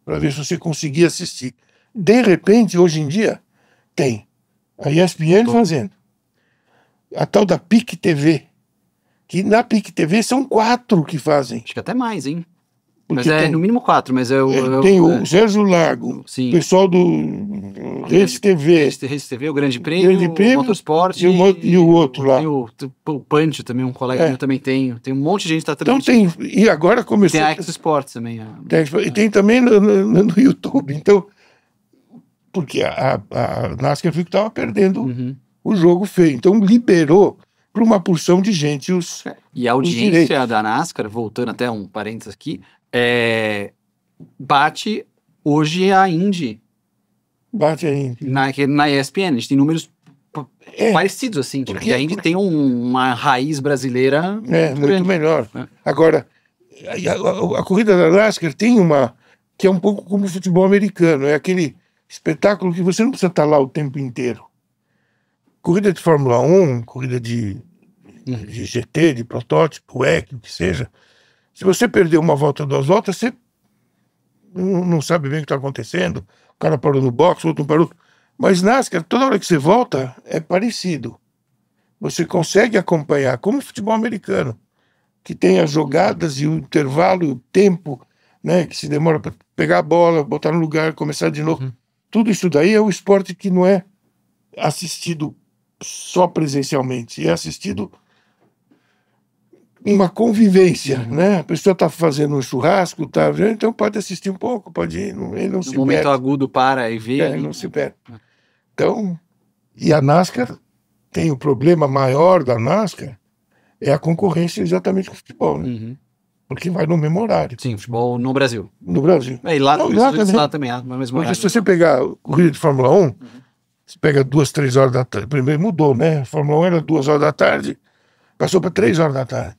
para ver se você conseguia assistir. De repente, hoje em dia, tem a ESPN fazendo. A tal da PIC TV. Que na PIC TV são 4 que fazem. Acho que até mais, hein? Porque Mas no mínimo 4, mas tem o Sérgio Lago, sim. O pessoal do Rede TV. Rede TV, o Grande Prêmio, o Motorsport e o outro lá. Tem o Pancho também, um colega meu também tem. Tem um monte de gente que está transmitindo. Então tem, e agora começou... Tem a X Sports também. E tem também no YouTube. Então, porque a NASCAR viu que estava perdendo o jogo feio. Então liberou para uma porção de gente E a audiência da NASCAR, voltando até um parênteses aqui, bate hoje a Indy. Bate a Indy. Na ESPN, a gente tem números parecidos, assim. Porque a Indy tem uma raiz brasileira muito melhor. Agora, a corrida da NASCAR tem uma... que é um pouco como o futebol americano. É aquele espetáculo que você não precisa estar lá o tempo inteiro. Corrida de Fórmula 1, corrida de GT, de protótipo, WEC, o que seja. Se você perder uma volta, 2 voltas, você não sabe bem o que está acontecendo. O cara parou no box, o outro não parou. Mas NASCAR, toda hora que você volta, é parecido. Você consegue acompanhar, como o futebol americano, que tem as jogadas e o intervalo, o tempo, né, que se demora para pegar a bola, botar no lugar, começar de novo. Tudo isso daí é o esporte que não é assistido só presencialmente, é assistido uma convivência, né? A pessoa está fazendo um churrasco, então pode assistir um pouco, pode ir, ele não se perde. No momento agudo para e vê. Ele não se perde. Então, e a NASCAR tem o problema maior da NASCAR, é a concorrência exatamente com o futebol, né? Porque vai no mesmo horário. Sim, futebol no Brasil. No Brasil. E lá também há no mesmo horário. Se você pegar a corrida de Fórmula 1, você pega 2, 3 horas da tarde. Primeiro mudou, né? A Fórmula 1 era 2 horas da tarde, passou para 3 horas da tarde.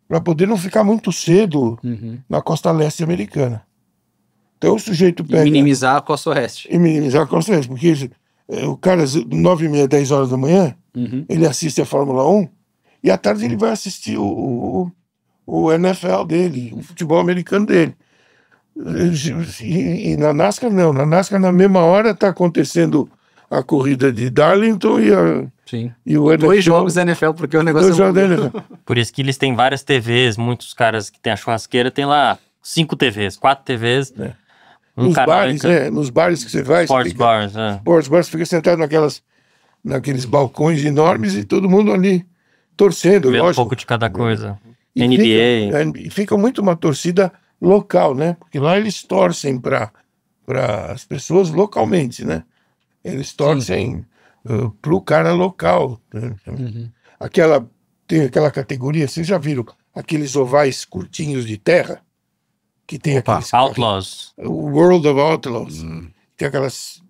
Para poder não ficar muito cedo na costa leste americana. Então o sujeito pega... E minimizar a costa oeste. Porque o cara, 9h30, 10 horas da manhã, ele assiste a Fórmula 1 e à tarde ele vai assistir o NFL dele, o futebol americano dele. E na NASCAR não. Na NASCAR, na mesma hora, está acontecendo a corrida de Darlington e o NFL. 2 jogos da NFL, porque o negócio Por isso que eles têm várias TVs, muitos caras que têm a churrasqueira têm lá 5 TVs, 4 TVs. Nos bares que você vai, Sports bars, você fica sentado naqueles balcões enormes e todo mundo ali torcendo. Vê um pouco de cada coisa. NBA. Fica muito uma torcida local, né? Porque lá eles torcem para as pessoas localmente, né? Eles torcem para o cara local. Né? Tem aquela categoria, vocês já viram aqueles ovais curtinhos de terra? Que tem aqueles... Outlaws. O World of Outlaws. Tem aquelas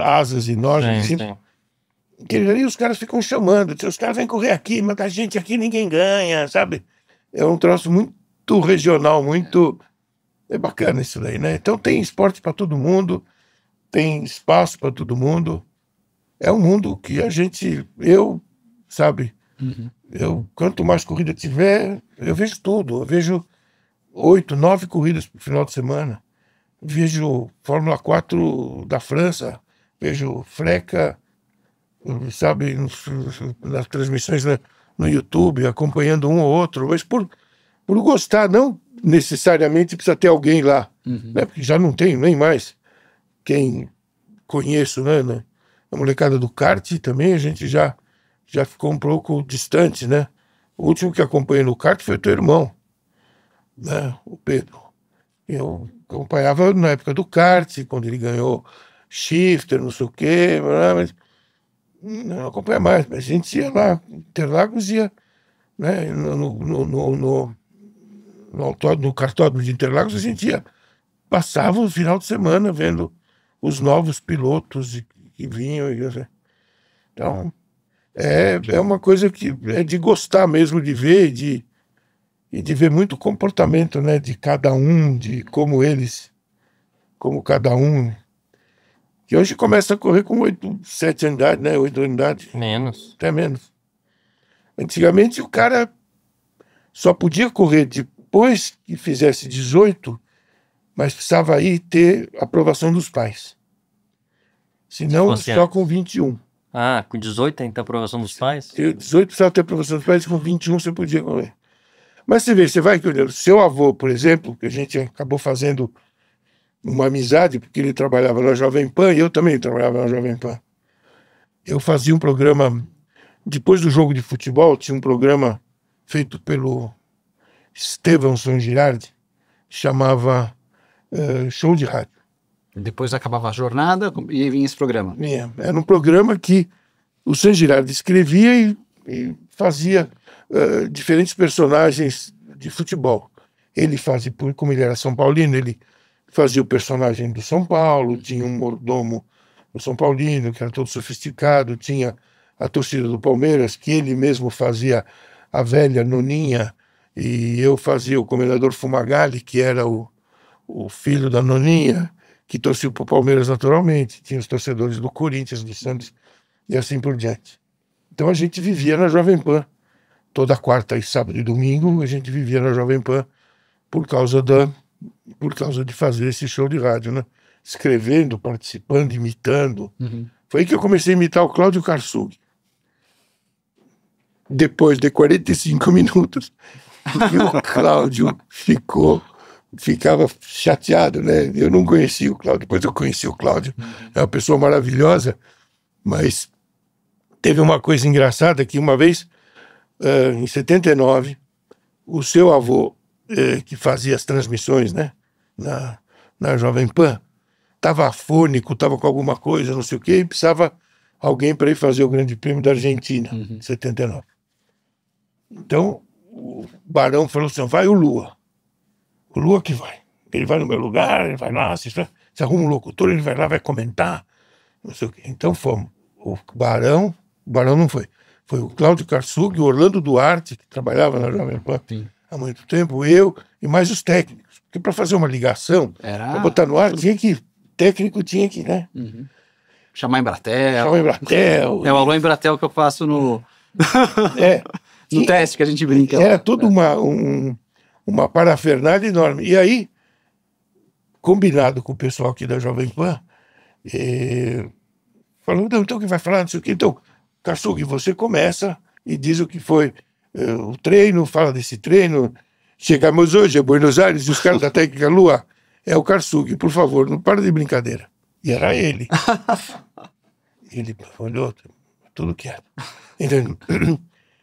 asas enormes. Que ali os caras ficam chamando. Os caras vêm correr aqui, mas a gente aqui ninguém ganha, sabe? É um troço muito regional, muito... É bacana isso daí, né? Então tem esporte para todo mundo, tem espaço para todo mundo. É um mundo que quanto mais corrida tiver, eu vejo tudo. Eu vejo 8, 9 corridas por final de semana. Vejo Fórmula 4 da França, vejo Freca, sabe, nas transmissões no YouTube, acompanhando um ou outro, mas por gostar, não necessariamente precisa ter alguém lá, né? Porque já não tem nem mais quem conheço, né? A molecada do kart também, a gente já ficou um pouco distante, né? O último que acompanhei no kart foi o teu irmão, né? O Pedro. Eu acompanhava na época do kart, quando ele ganhou shifter, não sei o quê, mas não acompanha mais. Mas a gente ia lá, Interlagos ia, né, no cartódromo de Interlagos, a gente ia, passava o final de semana vendo os novos pilotos que vinham. Então, é uma coisa que é de gostar mesmo de ver e de ver muito o comportamento, né, de cada um, de como cada um, que hoje começa a correr com 7 anos de idade, né, 8 anos de idade. Menos. Até menos. Antigamente o cara só podia correr depois que fizesse 18, mas precisava aí ter aprovação dos pais. Senão, só com 21. Ah, com 18 tem que ter aprovação dos pais? 18 precisava ter aprovação dos pais, com 21 você podia correr. Mas você vai que o seu avô, por exemplo, que a gente acabou fazendo uma amizade, porque ele trabalhava na Jovem Pan, e eu também trabalhava na Jovem Pan. Eu fazia um programa, depois do jogo de futebol, tinha um programa feito pelo Stevenson Girardi, chamava Show de Rádio. Depois acabava a jornada e vinha esse programa. Era um programa que o San Girardi escrevia e fazia diferentes personagens de futebol. Ele fazia, como ele era São Paulino, ele fazia o personagem do São Paulo, tinha um mordomo do São Paulino, que era todo sofisticado, tinha a torcida do Palmeiras, que ele mesmo fazia a velha Noninha, e eu fazia o comendador Fumagalli, que era o filho da Noninha, que torcia para o Palmeiras naturalmente, tinha os torcedores do Corinthians, do Santos, e assim por diante. Então a gente vivia na Jovem Pan. Toda quarta e sábado e domingo a gente vivia na Jovem Pan por causa de fazer esse show de rádio, né? Escrevendo, participando, imitando. Uhum. Foi aí que eu comecei a imitar o Cláudio Karsug. Depois de 45 minutos, o Cláudio ficava chateado, né? Eu não conhecia o Cláudio, depois eu conheci o Cláudio. É uma pessoa maravilhosa, mas teve uma coisa engraçada que uma vez, em 79, o seu avô, que fazia as transmissões, né, na Jovem Pan, estava afônico, estava com alguma coisa, não sei o quê, e precisava alguém para ir fazer o Grande Prêmio da Argentina, em 79. Então, o Barão falou assim, vai o Lua. O Lua que vai. Ele vai no meu lugar, ele vai lá, se arruma um locutor, ele vai lá, vai comentar, não sei o quê. Então fomos. O Barão não foi. Foi o Cláudio Karsug, o Orlando Duarte, que trabalhava na Jovem Pan há muito tempo, eu e mais os técnicos. Porque para fazer uma ligação, para botar no ar, técnico tinha que, né? Uhum. Chamar Embratel. É o Alô Embratel que eu faço no teste que a gente brinca. Era toda uma parafernália enorme. E aí, combinado com o pessoal aqui da Jovem Pan, falou, não, então quem vai falar, não sei o quê. Então, Karsug, você começa e diz o que foi o treino, fala desse treino. Chegamos hoje a Buenos Aires e os caras da técnica Lua, é o Karsug, por favor, não para de brincadeira. E era ele. Ele olhou, tudo quieto. Então,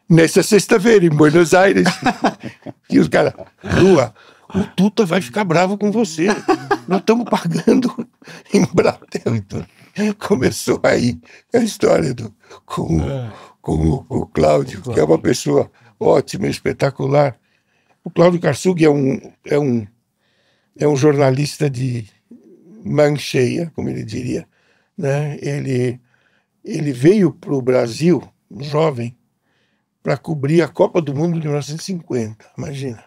nessa sexta-feira, em Buenos Aires, e os caras, Lua, o Tuta vai ficar bravo com você. Nós estamos pagando em Brasil. Então, começou aí a história com o Cláudio, que é uma pessoa ótima, espetacular. O Cláudio Karsug é um jornalista de mão cheia, como ele diria, né? Ele veio para o Brasil, jovem, para cobrir a Copa do Mundo de 1950, imagina.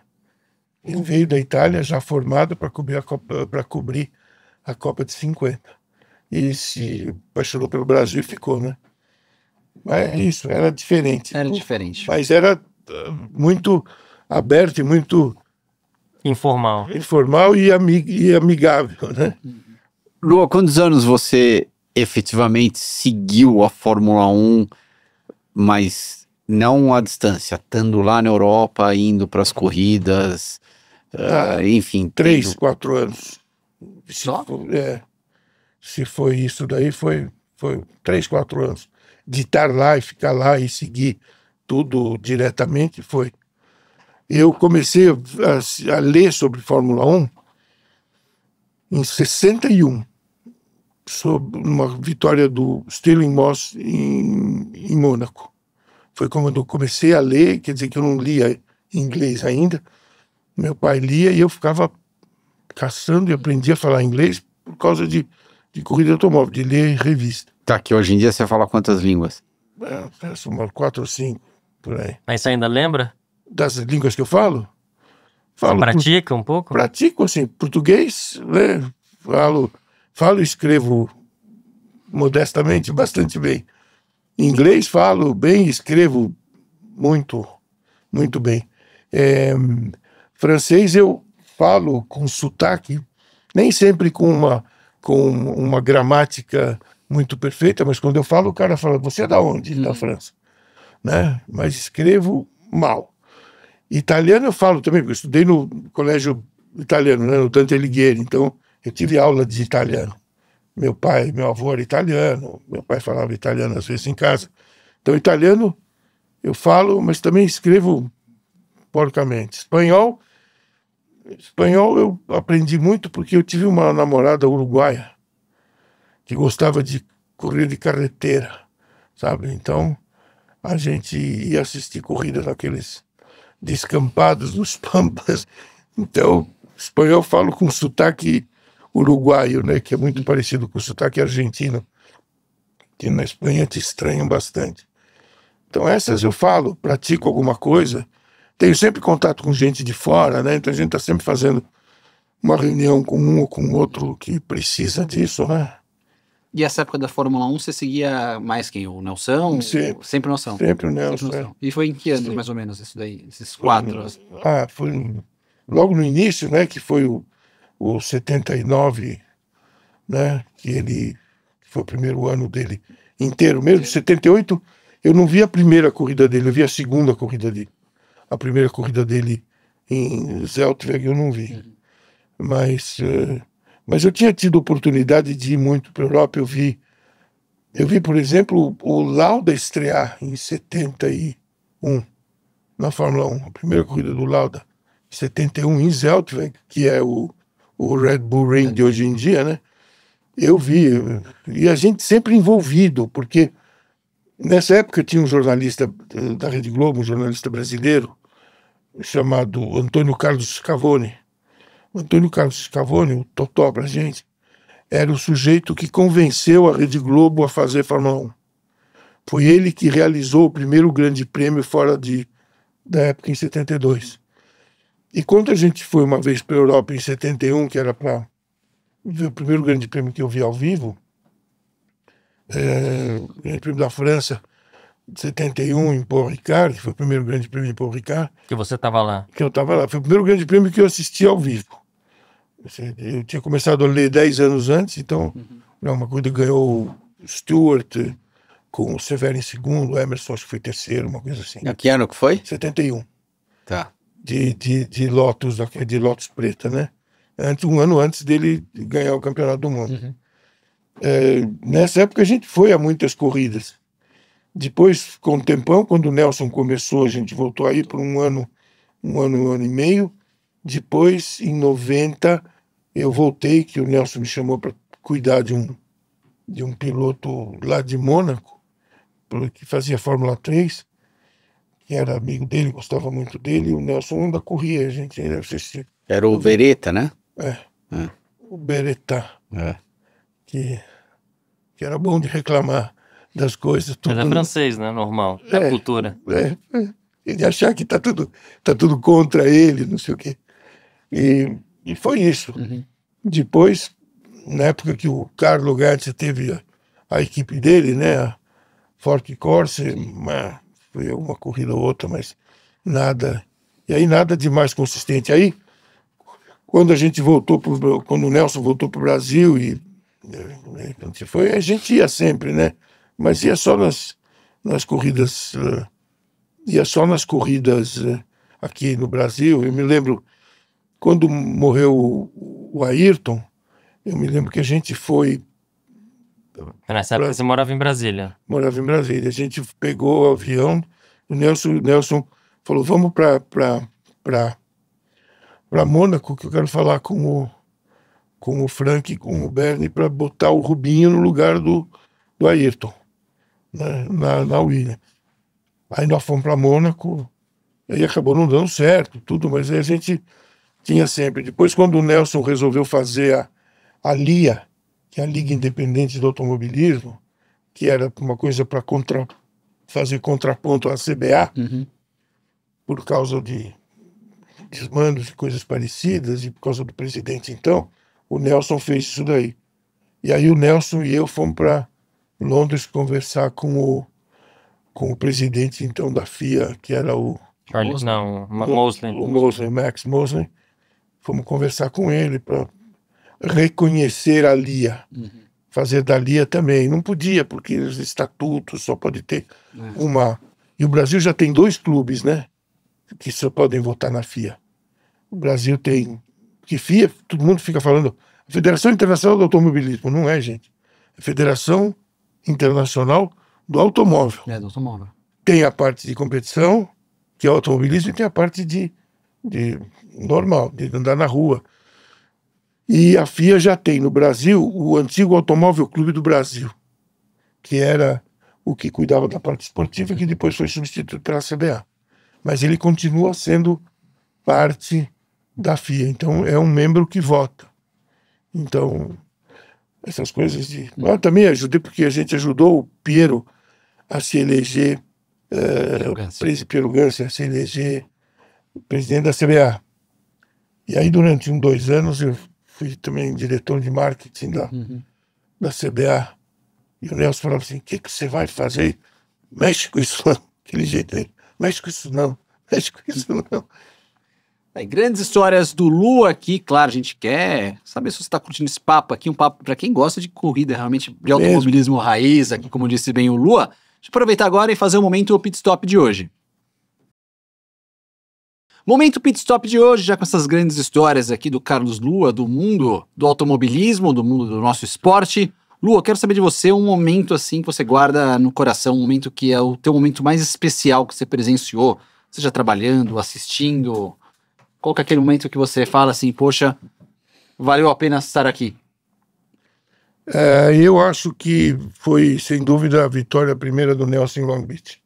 Ele veio da Itália já formado para cobrir a Copa de 50. E se apaixonou pelo Brasil e ficou, né? Mas é isso, era diferente. Era diferente. Mas era muito aberto e muito informal e amigável, né? Lua, quantos anos você efetivamente seguiu a Fórmula 1, mas não à distância, estando lá na Europa, indo para as corridas, enfim. 3, 4 anos. Só? Se foi isso daí, foi 3, 4 anos. De estar lá e ficar lá e seguir tudo diretamente, foi. Eu comecei a ler sobre Fórmula 1 em 61, sobre uma vitória do Stirling Moss em Mônaco. Foi quando eu comecei a ler, quer dizer que eu não lia inglês ainda. Meu pai lia e eu ficava caçando e aprendi a falar inglês por causa de corrida de automóvel, de ler revista. Tá, que hoje em dia você fala quantas línguas? São umas 4 ou 5, por aí. Mas você ainda lembra? Das línguas que eu falo? Você pratica um pouco? Pratico, assim, português, né? Falo e escrevo modestamente, bastante bem. Inglês falo bem e escrevo muito, muito bem. Francês eu falo com sotaque, nem sempre com uma gramática muito perfeita, mas quando eu falo, o cara fala, você é da onde? Da França. Né? Mas escrevo mal. Italiano eu falo também, porque eu estudei no colégio italiano, né? No Dante Alighieri, então eu tive aula de italiano. Meu avô era italiano, meu pai falava italiano às vezes em casa. Então italiano eu falo, mas também escrevo porcamente. Espanhol eu aprendi muito porque eu tive uma namorada uruguaia que gostava de correr de carreteira, sabe? Então a gente ia assistir corridas naqueles descampados nos pampas. Então, espanhol eu falo com sotaque uruguaio, né? Que é muito parecido com o sotaque argentino, que na Espanha te estranham bastante. Então essas eu falo, pratico alguma coisa. Tenho sempre contato com gente de fora, né? Então a gente está sempre fazendo uma reunião com um ou com outro que precisa disso, né? E essa época da Fórmula 1, você seguia mais quem? O Nelson? Sempre o Nelson? Sempre o Nelson. E foi em que anos, mais ou menos, isso daí? Esses 4? Foi logo no início, né? Que foi o 79, né? Que foi o primeiro ano dele inteiro. Mesmo 78, eu não vi a primeira corrida dele, eu vi a segunda corrida dele. A primeira corrida dele em Zeltweg eu não vi. Mas eu tinha tido oportunidade de ir muito para a Europa. Eu vi, por exemplo, o Lauda estrear em 71 na Fórmula 1. A primeira corrida do Lauda, em 71, em Zeltweg, que é o Red Bull Ring de hoje em dia, né? Eu vi, e a gente sempre envolvido, porque nessa época tinha um jornalista da Rede Globo, um jornalista brasileiro, chamado Antônio Carlos Scavone. O Antônio Carlos Scavone, o Totó pra gente, era o sujeito que convenceu a Rede Globo a fazer Fórmula 1. Foi ele que realizou o primeiro grande prêmio fora da época, em 72. E quando a gente foi uma vez para a Europa em 71, que era para ver o primeiro grande prêmio que eu vi ao vivo, o Grande Prêmio da França, de 71, em Paul Ricard, que foi o primeiro grande prêmio em Paul Ricard. Que você estava lá. Que eu estava lá. Foi o primeiro grande prêmio que eu assisti ao vivo. Eu tinha começado a ler 10 anos antes, então uma coisa ganhou o Stewart com o Severo em segundo, o Emerson acho que foi terceiro, uma coisa assim. Que ano que foi? 71. Tá. De Lotus preta, né? Um ano antes dele ganhar o Campeonato do Mundo. Nessa época a gente foi a muitas corridas. Depois, com o tempão, quando o Nelson começou, a gente voltou a ir por um ano e meio. Depois, em 90, eu voltei, que o Nelson me chamou para cuidar de um piloto lá de Mônaco, que fazia Fórmula 3, que era amigo dele, gostava muito dele, e o Nelson ainda corria, a gente ainda assistia. Era o Beretta, né? O Beretta, É. que era bom de reclamar das coisas. Mas é francês, né? Normal. É a cultura. Ele achar que tá tudo contra ele, não sei o quê. E foi isso. Depois, na época que o Carlo Gatti teve a equipe dele, né? A Forte Corse, foi uma corrida ou outra, mas nada. E aí nada de mais consistente. Aí, quando o Nelson voltou para o Brasil a gente ia sempre, né? Mas ia só nas corridas, aqui no Brasil. Eu me lembro, quando morreu o Ayrton, eu me lembro que a gente foi... Nessa época você morava em Brasília. Morava em Brasília. A gente pegou o avião, o Nelson falou, vamos para Mônaco, que eu quero falar com com o Frank, com o Bernie, para botar o Rubinho no lugar do Ayrton, né, na Williams. Aí nós fomos para Mônaco, aí acabou não dando certo, tudo, mas aí a gente tinha sempre. Depois, quando o Nelson resolveu fazer a LIA, que é a Liga Independente do Automobilismo, que era uma coisa para fazer contraponto à CBA, por causa de desmandos e coisas parecidas, e por causa do presidente, então, o Nelson fez isso daí. E aí o Nelson e eu fomos para Londres conversar com o presidente, então, da FIA, que era o Mosley. O Mosley, Max Mosley. Fomos conversar com ele para reconhecer a LIA. Fazer da LIA também. Não podia, porque os estatutos só pode ter uma. E o Brasil já tem 2 clubes, né? Que só podem votar na FIA. O Brasil tem. Que FIA, todo mundo fica falando. Federação Internacional do Automobilismo. Não é, gente. É Federação Internacional do Automóvel. Do automóvel. Tem a parte de competição, que é o automobilismo, e tem a parte de normal, de andar na rua. E a FIA já tem no Brasil o antigo Automóvel Clube do Brasil, que era o que cuidava da parte esportiva, que depois foi substituído pela CBA. Mas ele continua sendo parte da FIA, então é um membro que vota. Então, essas coisas de... Eu também ajudei, porque a gente ajudou o Piero a se eleger, Piero Ganci a se eleger presidente da CBA. E aí, durante 2 anos, eu fui também diretor de marketing da CBA. E o Nelson falava assim, o que você vai fazer? Mexe com isso não. Aquele jeito aí. Mexe com isso não. Mexe com isso não. Grandes histórias do Lu aqui, claro, a gente quer saber se você está curtindo esse papo aqui, um papo para quem gosta de corrida, realmente de automobilismo raiz, aqui, como disse bem o Lua. Deixa eu aproveitar agora e fazer o momento pit stop de hoje. Momento pit stop de hoje, já com essas grandes histórias aqui do Carlos Lua, do mundo do automobilismo, do mundo do nosso esporte. Lua, eu quero saber de você um momento assim que você guarda no coração, um momento que é o teu momento mais especial que você presenciou, seja trabalhando, assistindo. Qual que é aquele momento que você fala assim, poxa, valeu a pena estar aqui? Eu acho que foi, sem dúvida, a vitória primeira do Nelson em Long Beach.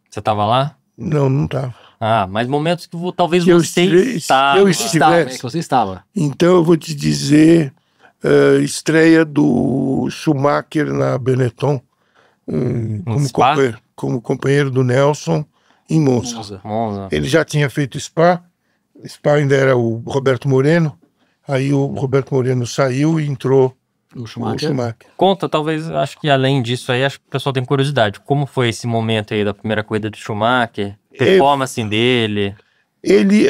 Você estava lá? Não estava. Ah, mas momentos que talvez Que você estivesse. Que você estava. Então eu vou te dizer, estreia do Schumacher na Benetton, como companheiro do Nelson em Monza. Ele já tinha feito Spa ainda era o Roberto Moreno, aí o Roberto Moreno saiu e entrou o Schumacher. Conta, talvez, acho que além disso aí, acho que o pessoal tem curiosidade. Como foi esse momento aí da primeira corrida do Schumacher? Performance dele?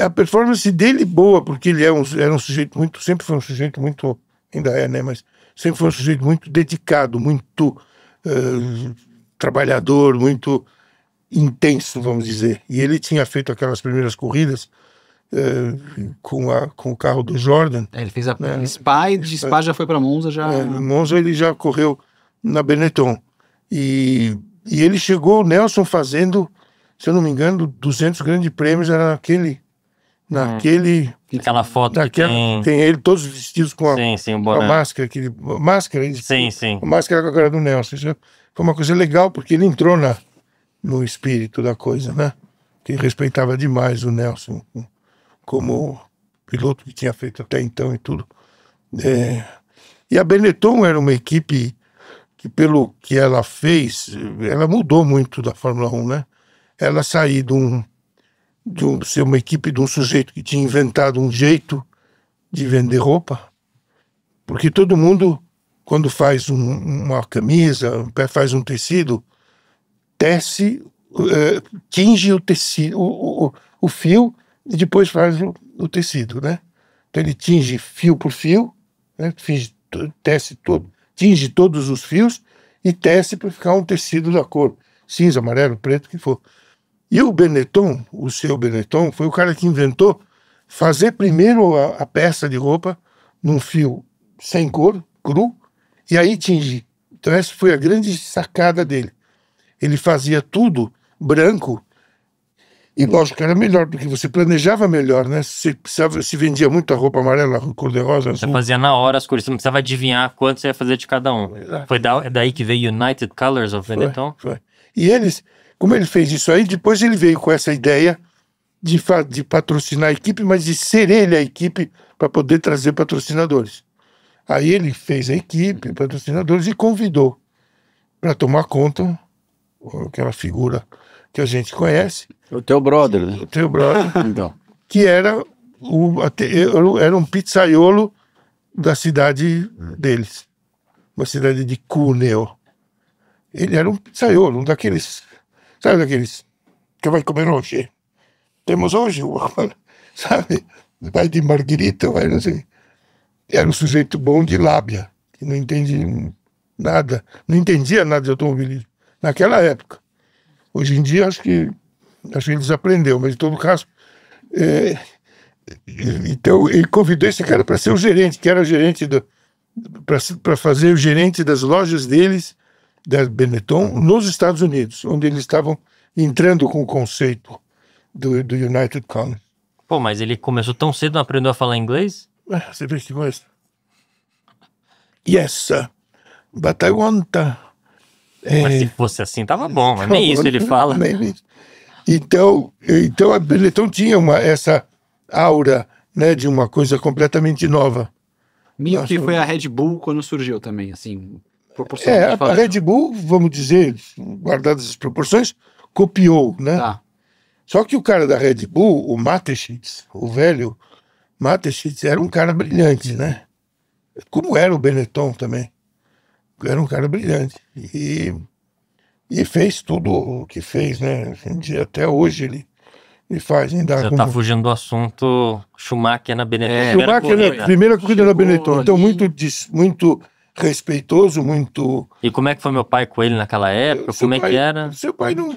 A performance dele boa, porque ele era um sujeito muito, sempre foi um sujeito muito, ainda é, né, mas sempre foi um sujeito muito dedicado, muito trabalhador, muito intenso, vamos dizer. E ele tinha feito aquelas primeiras corridas com o carro do Jordan. Ele fez a Spa e de Spa já foi para Monza. Monza ele já correu na Benetton. E ele chegou, o Nelson, fazendo, se eu não me engano, 200 grandes prêmios, era aquela foto tem ele todos vestidos com a máscara, máscara a máscara com a cara do Nelson. Isso foi uma coisa legal, porque ele entrou no espírito da coisa, né? Que respeitava demais o Nelson como piloto que tinha feito até então e tudo. E a Benetton era uma equipe que, pelo que ela fez, ela mudou muito da Fórmula 1, né? Ela saiu de ser uma equipe de um sujeito que tinha inventado um jeito de vender roupa, porque todo mundo, quando faz uma camisa, faz um tecido, tinge o tecido, o fio, e depois faz o tecido, né? Então ele tinge fio por fio, né? Tinge todos os fios e tece para ficar um tecido da cor cinza, amarelo, preto, que for. E o Benetton, o seu Benetton, foi o cara que inventou fazer primeiro a peça de roupa num fio sem cor, cru, e aí tingir. Então essa foi a grande sacada dele. Ele fazia tudo branco E lógico que era melhor, porque você planejava melhor, né? Se vendia muita roupa amarela, cor-de-rosa, Você azul. fazia na hora as cores, você não precisava adivinhar quanto você ia fazer de cada um. Foi daí que veio United Colors of Benetton? Foi. E como ele fez isso aí, depois ele veio com essa ideia de patrocinar a equipe, mas de ser ele a equipe para poder trazer patrocinadores. Aí ele fez a equipe, patrocinadores, e convidou para tomar conta aquela figura que a gente conhece, O teu brother, né? o teu brother, Então. que era um pizzaiolo da cidade deles, uma cidade de Cuneo. Ele era um pizzaiolo, um daqueles, sabe daqueles que vai comer hoje? Temos hoje, sabe? Vai de marguerita, vai não sei. Era um sujeito bom de lábia, que não entendia nada de automobilismo, naquela época. Hoje em dia, acho que ele desaprendeu, mas em todo caso, então ele convidou esse cara para ser o gerente, que era o gerente para fazer o gerente das lojas deles, da Benetton, nos Estados Unidos, onde eles estavam entrando com o conceito do United Colors. Pô, mas ele começou tão cedo, não aprendeu a falar inglês? Você vê que coisa. Yes, sir, but I want... Mas se fosse assim, tava bom, mas nem isso ele fala. Então a Benetton tinha essa aura, né, de uma coisa completamente nova. Meio que foi a Red Bull quando surgiu também, assim, proporcionalmente A falando. Red Bull, vamos dizer, guardadas as proporções, copiou, né? Tá. Só que o cara da Red Bull, o Mateschitz, o velho Mateschitz, era um cara brilhante, né? Como era o Benetton também. Era um cara brilhante. E fez tudo o que fez, né? Até hoje ele faz. Ainda Você tá fugindo do assunto Schumacher na Benetton. Schumacher, né? Primeira corrida na Benetton. Então, muito respeitoso, muito... E como é que foi meu pai com ele naquela época? Como é que era? Seu pai não...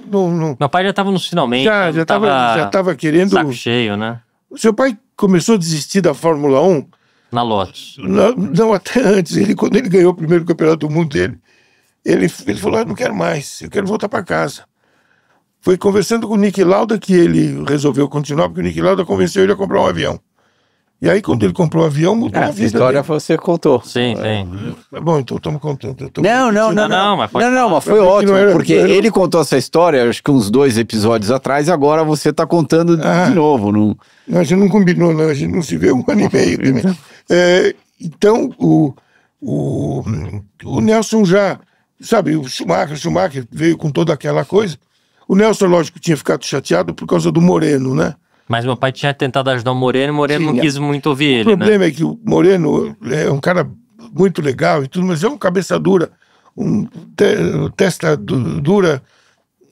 Meu pai já tava nos finalmente. Já tava querendo... Saco cheio, né? O seu pai começou a desistir da Fórmula 1... Na Lotus. Não, até antes. Quando ele ganhou o primeiro campeonato do mundo dele, ele falou, eu não quero mais, eu quero voltar para casa. Foi conversando com o Niki Lauda que ele resolveu continuar, porque o Niki Lauda convenceu ele a comprar um avião. E aí, quando ele comprou o avião, mudou a Essa vida história dele. você contou. Sim, sim. Bom, então estamos contando. Não, mas pode Não, mas foi Pra mim que ótimo, não era- porque não era- ele contou essa história, acho que uns 2 episódios atrás, e agora você tá contando de novo. Não... Não, a gente não combinou, não, a gente não se vê 1 ano e meio também. Então, o Nelson já, sabe, o Schumacher veio com toda aquela coisa. O Nelson, lógico, tinha ficado chateado por causa do Moreno, né? Mas meu pai tinha tentado ajudar o Moreno e o Moreno não Tinha. quis muito ouvir O ele, né? problema é que o Moreno é um cara muito legal e tudo, mas é um cabeça dura, testa dura.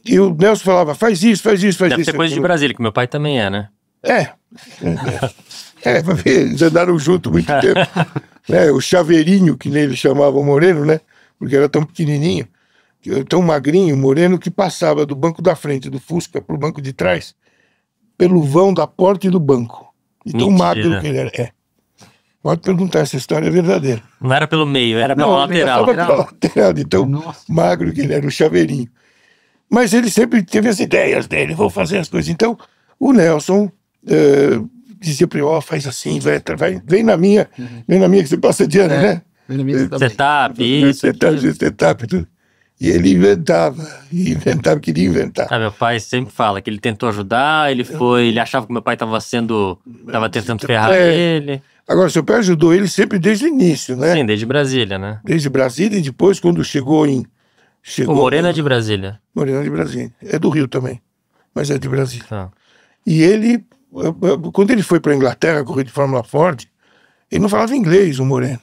E o Nelson falava, faz isso. Deve ser coisa de aquilo. Brasília, que meu pai também é, né? Pra ver, eles andaram juntos muito tempo. O chaveirinho, que nele chamava o Moreno, né? Porque era tão pequenininho, tão magrinho, Moreno, que passava do banco da frente do Fusca pro banco de trás, pelo vão da porta e do banco. E tão Mentira. magro que ele era. Pode perguntar, essa história é verdadeira. Não era pelo meio, era pela Ele lateral. passava pela lateral, de tão Nossa. magro que ele era, o chaveirinho. Mas ele sempre teve as ideias dele, vou fazer as coisas. Então, o Nelson dizia para ele, faz assim, vem na minha que você passa de ano, né? Setup, isso. Setup, tudo. E ele queria inventar. Ah, meu pai sempre fala que ele tentou ajudar, ele achava que meu pai tava tentando ferrar ele. Agora, seu pai ajudou ele sempre desde o início, né? Sim, desde Brasília, né? Desde Brasília e depois, quando chegou O Moreno é de Brasília. Moreno é de Brasília. É do Rio também, mas é de Brasília. Tá. E ele, quando ele foi para a Inglaterra correr de Fórmula Ford, ele não falava inglês, o Moreno.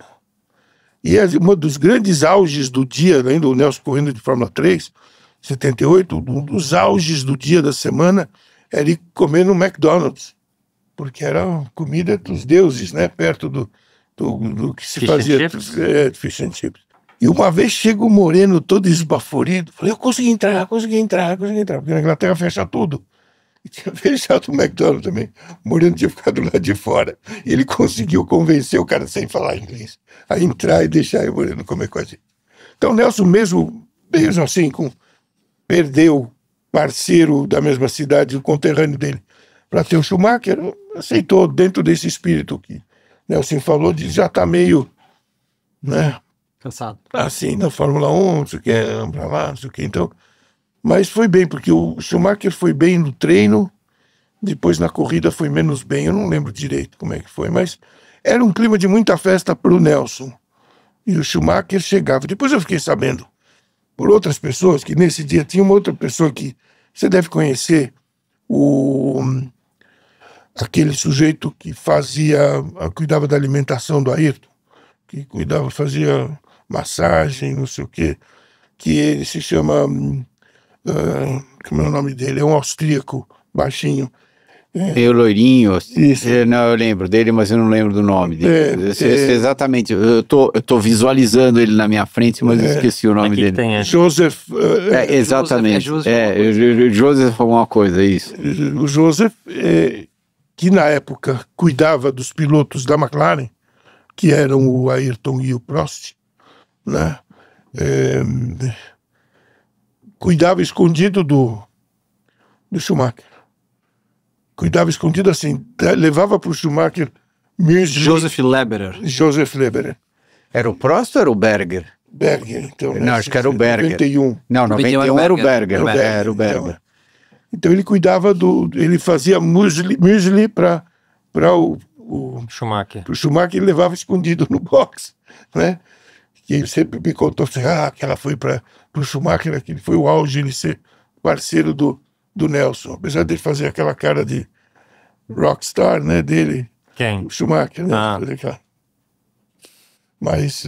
E um dos grandes auges do dia, ainda o Nelson correndo de Fórmula 3, 78, um dos auges do dia da semana era ir comer no McDonald's, porque era a comida dos deuses, né? Perto do que se Fish fazia. and chips? Fish and chips. E uma vez chega o Moreno todo esbaforido, falei, eu consegui entrar, porque na Inglaterra fecha tudo. E tinha fechado o McDonald's também. O Moreno tinha ficado lá de fora. E ele conseguiu convencer o cara sem falar inglês a entrar e deixar o Moreno comer com a gente. Então o Nelson mesmo assim, perdeu parceiro da mesma cidade, o conterrâneo dele, para ter o Schumacher, aceitou dentro desse espírito que Nelson falou, de já tá meio, né, Cansado. assim, na Fórmula 1, não sei o que, pra lá, não sei o que, então. Mas foi bem, porque o Schumacher foi bem no treino, depois na corrida foi menos bem, eu não lembro direito como é que foi, mas era um clima de muita festa pro Nelson. E o Schumacher chegava. Depois eu fiquei sabendo, por outras pessoas, que nesse dia tinha uma outra pessoa que você deve conhecer, aquele sujeito que cuidava da alimentação do Ayrton, que fazia massagem, não sei o quê, que ele se chama, como é o nome dele? É um austríaco, baixinho. Meio loirinho. Isso. Não, eu lembro dele, mas eu não lembro do nome dele. Exatamente. Eu tô visualizando ele na minha frente, mas eu esqueci o nome Aqui dele. tem Joseph. Exatamente. Joseph Joseph alguma coisa, isso. O Joseph, que na época cuidava dos pilotos da McLaren, que eram o Ayrton e o Prost, né? Cuidava escondido do Schumacher. Cuidava escondido assim, levava para o Schumacher muesli. Joseph Leberer. Era o Prost ou era o Berger? Berger, então. Não, acho que era o Berger. 91. Não, 91 era o Berger. Era o Berger. Então ele cuidava ele fazia muesli para o Schumacher. O Schumacher, ele levava escondido no box, né? E ele sempre me contou assim, que ela foi para o Schumacher, aquele foi o auge ele ser parceiro do Nelson, apesar de ele fazer aquela cara de rockstar, né, dele. Quem? O Schumacher, né? Mas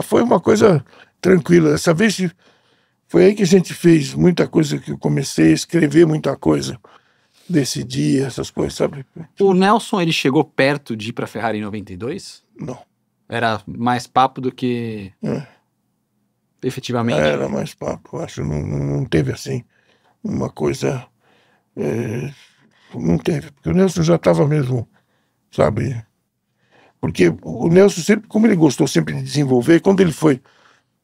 foi uma coisa tranquila. Dessa vez foi aí que a gente fez muita coisa, que eu comecei a escrever muita coisa desse dia, essas coisas, sabe? O Nelson, ele chegou perto de ir pra Ferrari em 92? Não. Era mais papo do que efetivamente? Era mais papo, acho. Não teve assim uma coisa. Não teve, porque o Nelson já estava mesmo, sabe? Porque o Nelson sempre, como ele gostou sempre de desenvolver, quando ele foi.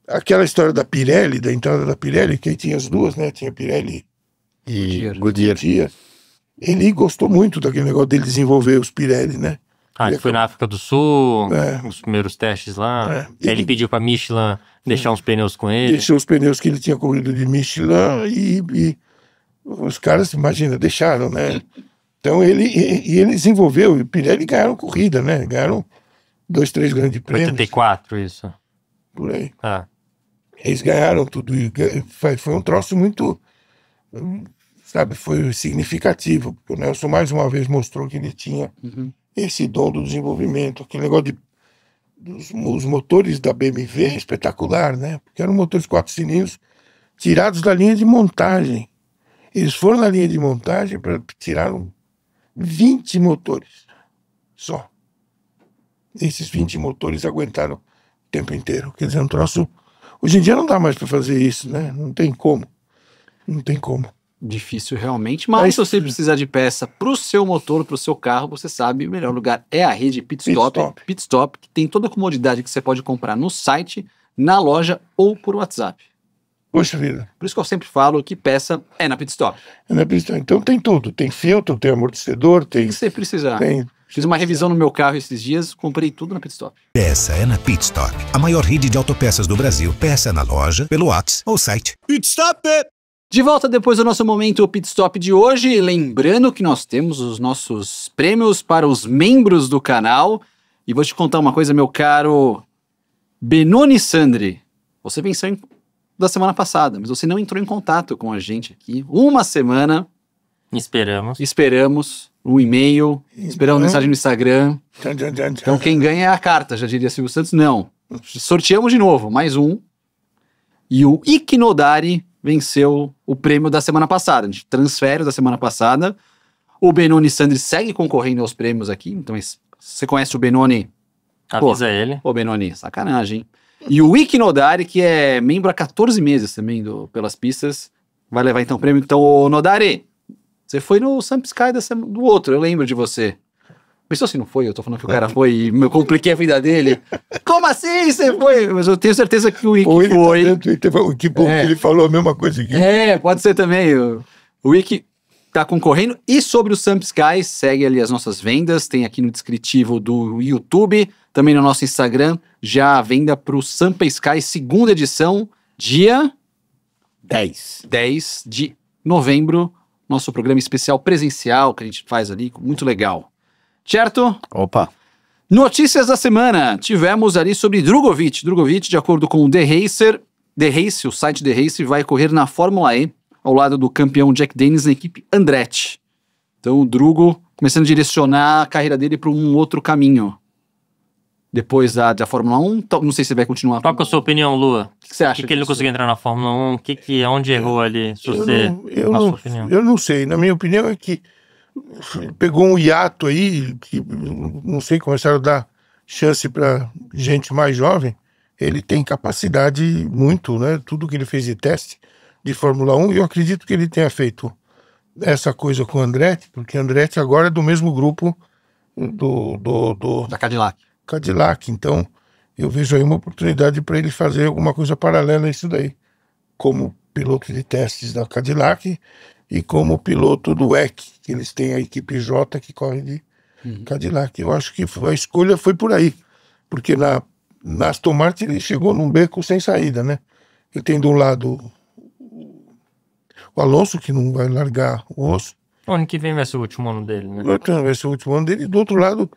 Aquela história da Pirelli, da entrada da Pirelli, que aí tinha as duas, né? Tinha Pirelli E Goodyear. Ele gostou muito daquele negócio dele desenvolver os Pirelli, né? Ele foi na África do Sul, É. os primeiros testes lá. É. Aí ele pediu pra Michelin deixar uns pneus com ele. Deixou os pneus que ele tinha corrido de Michelin e os caras, imagina, deixaram, né? Então ele desenvolveu, e o Pirelli ganharam corrida, né? Ganharam 2, 3 grandes prêmios. 84, isso. Por aí. Ah. Eles ganharam tudo. E foi um troço muito, sabe, foi significativo. Porque o Nelson mais uma vez mostrou que ele tinha esse dom do desenvolvimento. Aquele negócio os motores da BMW é espetacular, né? Porque eram motores 4 cilindros tirados da linha de montagem. Eles foram na linha de montagem para tiraram 20 motores só. Esses 20 motores aguentaram o tempo inteiro. Quer dizer, um troço. Hoje em dia não dá mais para fazer isso, né? Não tem como. Não tem como. Difícil realmente, mas se você precisar de peça pro seu motor, pro seu carro, você sabe, o melhor lugar é a rede Pitstop. Pitstop, que tem toda a comodidade que você pode comprar no site, na loja ou por WhatsApp. Poxa vida. Por isso que eu sempre falo que peça é na Pitstop. Então tem tudo. Tem filtro, tem amortecedor, O tem. que você precisar. Tem. Fiz uma revisão no meu carro esses dias, comprei tudo na Pitstop. Peça é na Pitstop, a maior rede de autopeças do Brasil. Peça na loja, pelo WhatsApp ou site. Pitstop! De volta depois do nosso momento Pitstop de hoje, lembrando que nós temos os nossos prêmios para os membros do canal. E vou te contar uma coisa, meu caro Benoni Sandri. Você pensou da semana passada, mas você não entrou em contato com a gente aqui. Uma semana, esperamos um e-mail, esperamos mensagem no Instagram. Então quem ganha é a carta, já diria Silvio Santos. Não, sorteamos de novo, mais um. E o Ike Nodari venceu o prêmio da semana passada. A gente transfere da semana passada. O Benoni Sandri segue concorrendo aos prêmios aqui. Então, se você conhece o Benoni, avisa ele. Ô, Benoni, sacanagem, hein? E o Ike Nodari, que é membro há 14 meses também Pelas Pistas, vai levar então o prêmio. Então, ô Nodari, você foi no Samp Sky do outro, eu lembro de você. Pensou se não foi? Eu tô falando que o cara foi e eu compliquei a vida dele. Como assim você foi? Mas eu tenho certeza que o Wiki Ou ele foi. tá dentro, que bom que ele falou a mesma coisa aqui. Pode ser também. O Wiki tá concorrendo. E sobre o Samp Sky, segue ali as nossas vendas. Tem aqui no descritivo do YouTube, também no nosso Instagram, já a venda pro Samp Sky, segunda edição, dia 10 de novembro. Nosso programa especial presencial que a gente faz ali, muito legal. Certo? Opa. Notícias da semana. Tivemos ali sobre Drugovich. Drugovich, de acordo com o The Racer, o site The Racer, vai correr na Fórmula E, ao lado do campeão Jack Dennis na equipe Andretti. Então o Drugo começando a direcionar a carreira dele para um outro caminho. Depois da Fórmula 1, não sei se ele vai continuar. Qual que é a sua opinião, Lua? O que você acha? Por que ele não conseguiu entrar na Fórmula 1? Onde errou ali? Sua opinião. Eu não sei. Na minha opinião é que pegou um hiato aí, que não sei, começaram a dar chance para gente mais jovem. Ele tem capacidade muito, né? Tudo que ele fez de teste de Fórmula 1, eu acredito que ele tenha feito essa coisa com o Andretti, porque o Andretti agora é do mesmo grupo da Cadillac. Então eu vejo aí uma oportunidade para ele fazer alguma coisa paralela a isso daí, como piloto de testes da Cadillac e como piloto do WEC, que eles têm a equipe J que corre de Cadillac. Eu acho que a escolha foi por aí, porque na Aston Martin ele chegou num beco sem saída, né? Ele tem de um lado o Alonso, que não vai largar o osso. O ano que vem vai ser o último ano dele, né? Vai ser o último ano dele. E do outro lado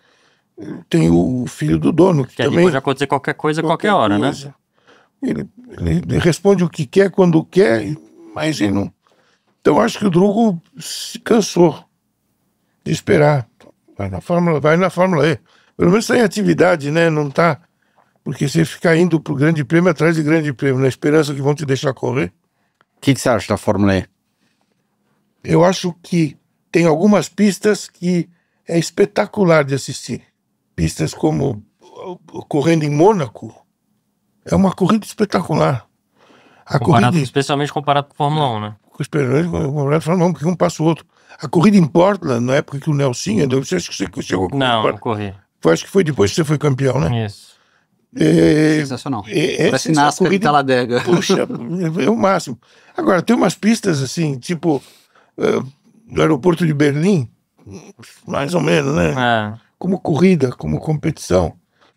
tem o filho do dono, que também pode acontecer qualquer coisa, qualquer hora, coisa, né? Ele responde o que quer, quando quer, mas ele não... Então acho que o Drugo se cansou de esperar. Vai na Fórmula E. Pelo menos está em atividade, né? Não tá... Porque você ficar indo pro Grande Prêmio atrás de Grande Prêmio, na esperança que vão te deixar correr. O que você acha da Fórmula E? Eu acho que tem algumas pistas que é espetacular de assistir. Pistas como correndo em Mônaco, é uma corrida espetacular. Especialmente comparado com a Fórmula 1, né? Comparado com a Fórmula 1, porque um passa o outro. A corrida em Portland, na época que o Nelson andou, você acha que você chegou com Não corri. Acho que foi depois que você foi campeão, né? Isso. Sensacional. Parece NASCAR de Talladega. Puxa, é o máximo. Agora, tem umas pistas assim, tipo do aeroporto de Berlim, mais ou menos, né? Como corrida, como competição.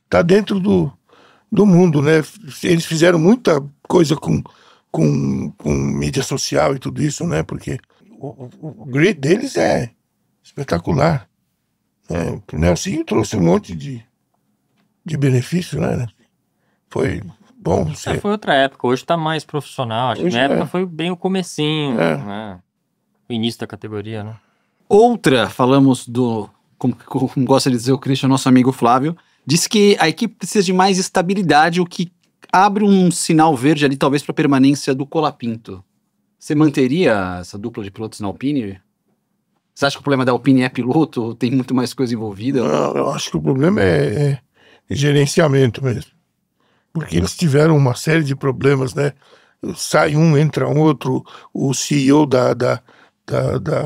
Tá dentro do mundo, né? Eles fizeram muita coisa com mídia social e tudo isso, né? Porque o grid deles é espetacular. O Nelson trouxe um monte de benefício, né? Foi bom. Foi outra época, hoje tá mais profissional. Acho que na época foi bem o comecinho, né? O início da categoria, né? Outra, falamos como gosta de dizer o Christian, nosso amigo Flávio, diz que a equipe precisa de mais estabilidade, o que abre um sinal verde ali, talvez, para a permanência do Colapinto. Você manteria essa dupla de pilotos na Alpine? Você acha que o problema da Alpine é piloto ou tem muito mais coisa envolvida? Não, eu acho que o problema é gerenciamento mesmo. Porque eles tiveram uma série de problemas, né? Sai um, entra outro, o CEO da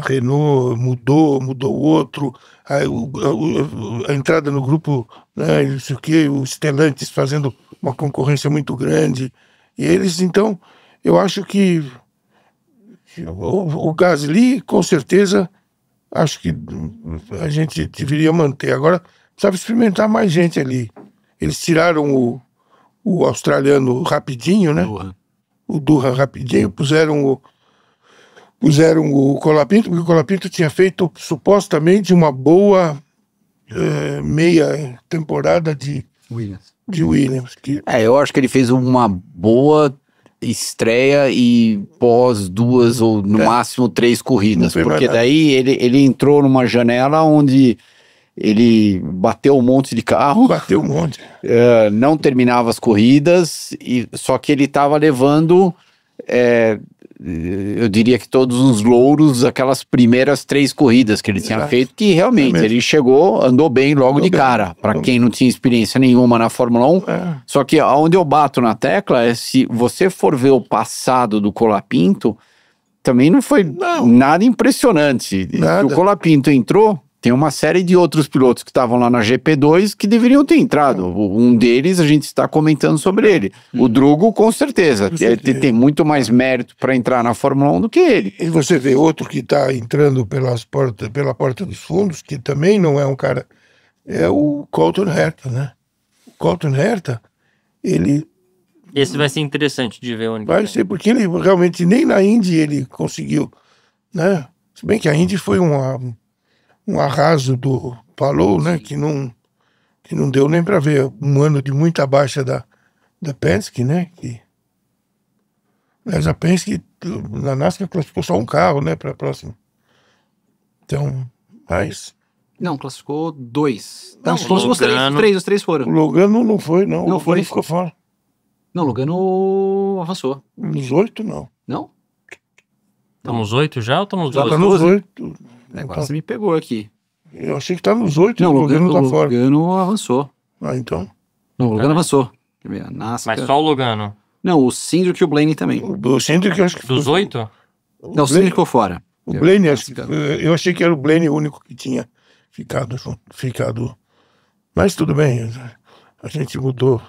Renault mudou o outro, a entrada no grupo, né, não sei o que, o Stellantis fazendo uma concorrência muito grande. E eles, então, eu acho que o Gasly, com certeza, acho que a gente deveria manter. Agora, precisava experimentar mais gente ali. Eles tiraram o australiano rapidinho, né? O Durra rapidinho, puseram o Colapinto, porque o Colapinto tinha feito supostamente uma boa meia temporada de Williams. Eu acho que ele fez uma boa estreia e pós 2 ou no máximo 3 corridas, porque daí ele entrou numa janela onde ele bateu um monte de carro. Bateu um monte. Não terminava as corridas, só que ele estava levando, eu diria que todos os louros, aquelas primeiras 3 corridas que ele tinha feito, que realmente ele andou bem logo de cara, para quem não tinha experiência nenhuma na Fórmula 1. Só que onde eu bato na tecla é, se você for ver o passado do Colapinto, também não foi nada impressionante. Nada. O Colapinto entrou, tem uma série de outros pilotos que estavam lá na GP2 que deveriam ter entrado. Um deles, a gente está comentando sobre ele. O Drugo, com certeza. Tem muito mais mérito para entrar na Fórmula 1 do que ele. E você vê outro que está entrando pela porta dos fundos, que também não é um cara... É o Colton Herta, né? O Colton Herta, ele... Esse vai ser interessante de ver onde Vai ser, porque ele realmente nem na Indy ele conseguiu, né? Se bem que a Indy foi um arraso do Palou, né? Que não deu nem para ver. Um ano de muita baixa da Penske, né? Mas a Penske, na NASCAR, classificou só um carro, né? Para a próxima. Então, mas... Não, classificou 2. Não, Não, classificou os três O foram. Logano não foi, não. Não O foi? Logano ficou fora. Não, o Logano avançou. Nos 8, não. Não? Estamos 8 já ou estamos Já 12? tá nos 8. Agora você me pegou aqui. Eu achei que tá nos 8 Não, e o o Logano tá fora. Logano avançou. Ah, então. Não, o Logano avançou. Quer ver, a NASCAR... Mas só o Logano. Não, o Cindric e o Blaney também. O Cindric, eu acho que Dos 8? Não, o Cindric ficou fora. O Blaney, eu achei que era o Blaney o único que tinha ficado. Mas tudo bem, a gente mudou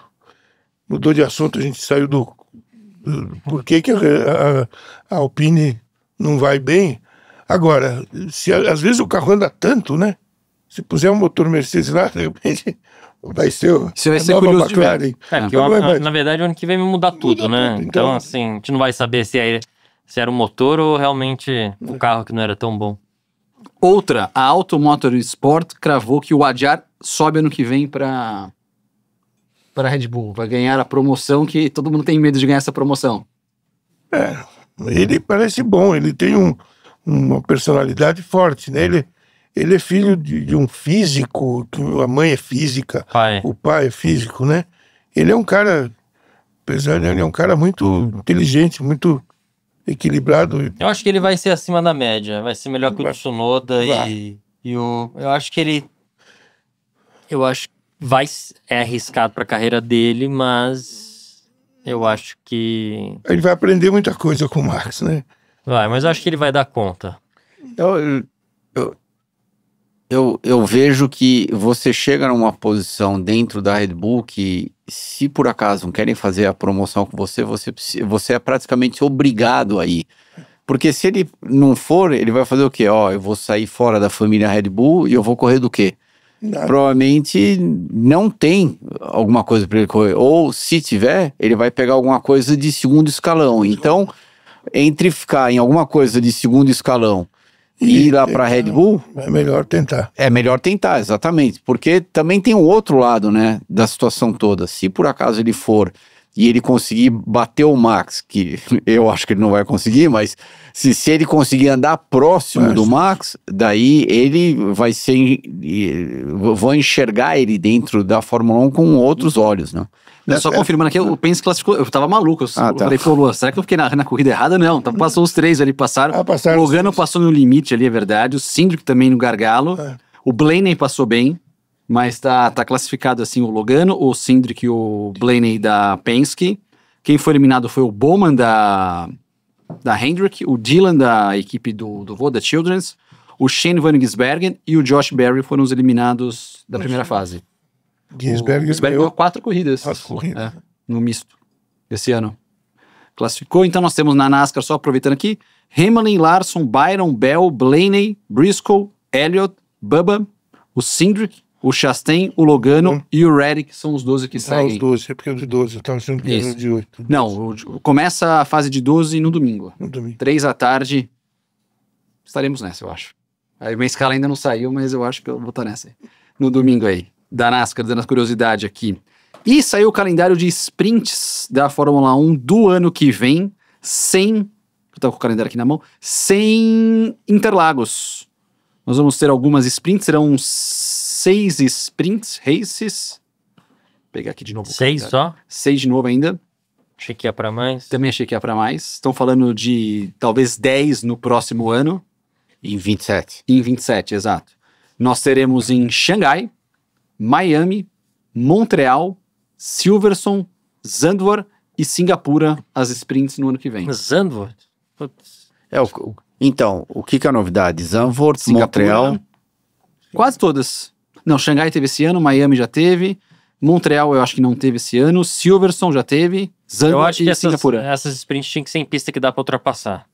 de assunto, a gente saiu do por que a Alpine não vai bem. Agora, às vezes o carro anda tanto, né? Se puser um motor Mercedes lá, de repente vai ser Isso vai a ser nova curioso de ver. McLaren. Porque na verdade o ano que vem vai mudar tudo, né? tudo, Então, então. assim, a gente não vai saber se era o motor ou realmente o carro que não era tão bom. Outra, a Auto Motor Sport cravou que o Adjar sobe ano que vem para Red Bull. Vai ganhar a promoção que todo mundo tem medo de ganhar essa promoção. Ele parece bom, ele tem uma personalidade forte, né? Ele é filho de um físico, a mãe é física, Pai. o pai é físico, né? Ele é um cara, apesar de ele é um cara muito inteligente, muito equilibrado. Eu acho que ele vai ser acima da média. Vai ser melhor que o Tsunoda Vai. eu acho que ele... Eu acho que é arriscado pra carreira dele, mas eu acho que... Ele vai aprender muita coisa com o Max, né? Mas eu acho que ele vai dar conta. Eu vejo que você chega numa posição dentro da Red Bull que, se por acaso não querem fazer a promoção com você é praticamente obrigado a ir. Porque se ele não for, ele vai fazer o quê? Eu vou sair fora da família Red Bull e eu vou correr do quê? Nada. Provavelmente não tem alguma coisa para ele correr. Ou se tiver, ele vai pegar alguma coisa de segundo escalão. Então, entre ficar em alguma coisa de segundo escalão e ir lá para Red Bull, é melhor tentar. é melhor tentar, exatamente. Porque também tem o outro lado, né, da situação toda. Se por acaso ele for e ele conseguir bater o Max, que eu acho que ele não vai conseguir, mas se ele conseguir andar próximo do Max, daí ele vai ser... Vão enxergar ele dentro da Fórmula 1 com outros olhos, né? Só confirmando aqui, o Penske classificou. Eu tava maluco. Eu falei, pô, Luan, será que eu fiquei na corrida errada? Não. Então passou os três ali, passaram. Passaram O Logano passou no limite ali, é verdade. O Cindric também no gargalo. O Blaney passou bem, mas tá classificado assim o Logano, o Cindric e o Blaney da Penske. Quem foi eliminado foi o Bowman da Hendrick, o Dylan da equipe do Voda Children's, o Shane Van Gisbergen e o Josh Berry foram os eliminados da primeira fase. Gisbergen ganhou 4 corridas. 4 corridas. No misto, esse ano. Classificou, então nós temos na NASCAR, só aproveitando aqui, Hamlin, Larson, Byron, Bell, Blaney, Briscoe, Elliott, Bubba, o Cindric, o Chastain, o Logano e o Reddick, são os 12 que seguem. Os 12, é porque é de 12, eu estava achando que era de 8. Não, começa a fase de 12 no domingo. No domingo. 3 da tarde, estaremos nessa, eu acho. Aí minha escala ainda não saiu, mas eu acho que eu vou estar nessa aí. No domingo aí, da NASCAR, dando a curiosidade aqui. E saiu o calendário de sprints da Fórmula 1 do ano que vem, eu tava com o calendário aqui na mão, sem Interlagos. Nós vamos ter algumas sprints, serão 6 sprints, races. Vou pegar aqui de novo. 6 só? 6 de novo ainda. Achei que ia pra mais. Também achei que ia pra mais. Estão falando de talvez 10 no próximo ano. Em 27. Em 27, exato. Nós teremos em Xangai, Miami, Montreal, Silverstone, Zandvoort e Singapura as sprints no ano que vem. Zandvoort? Putz. Então, o que é a novidade? Zandvoort, Singapura. Montreal... Quase todas. Não, Xangai teve esse ano, Miami já teve, Montreal eu acho que não teve esse ano, Silverstone já teve, Eu Zandvoort acho que e Singapura. essas sprints tinham que ser em pista que dá pra ultrapassar.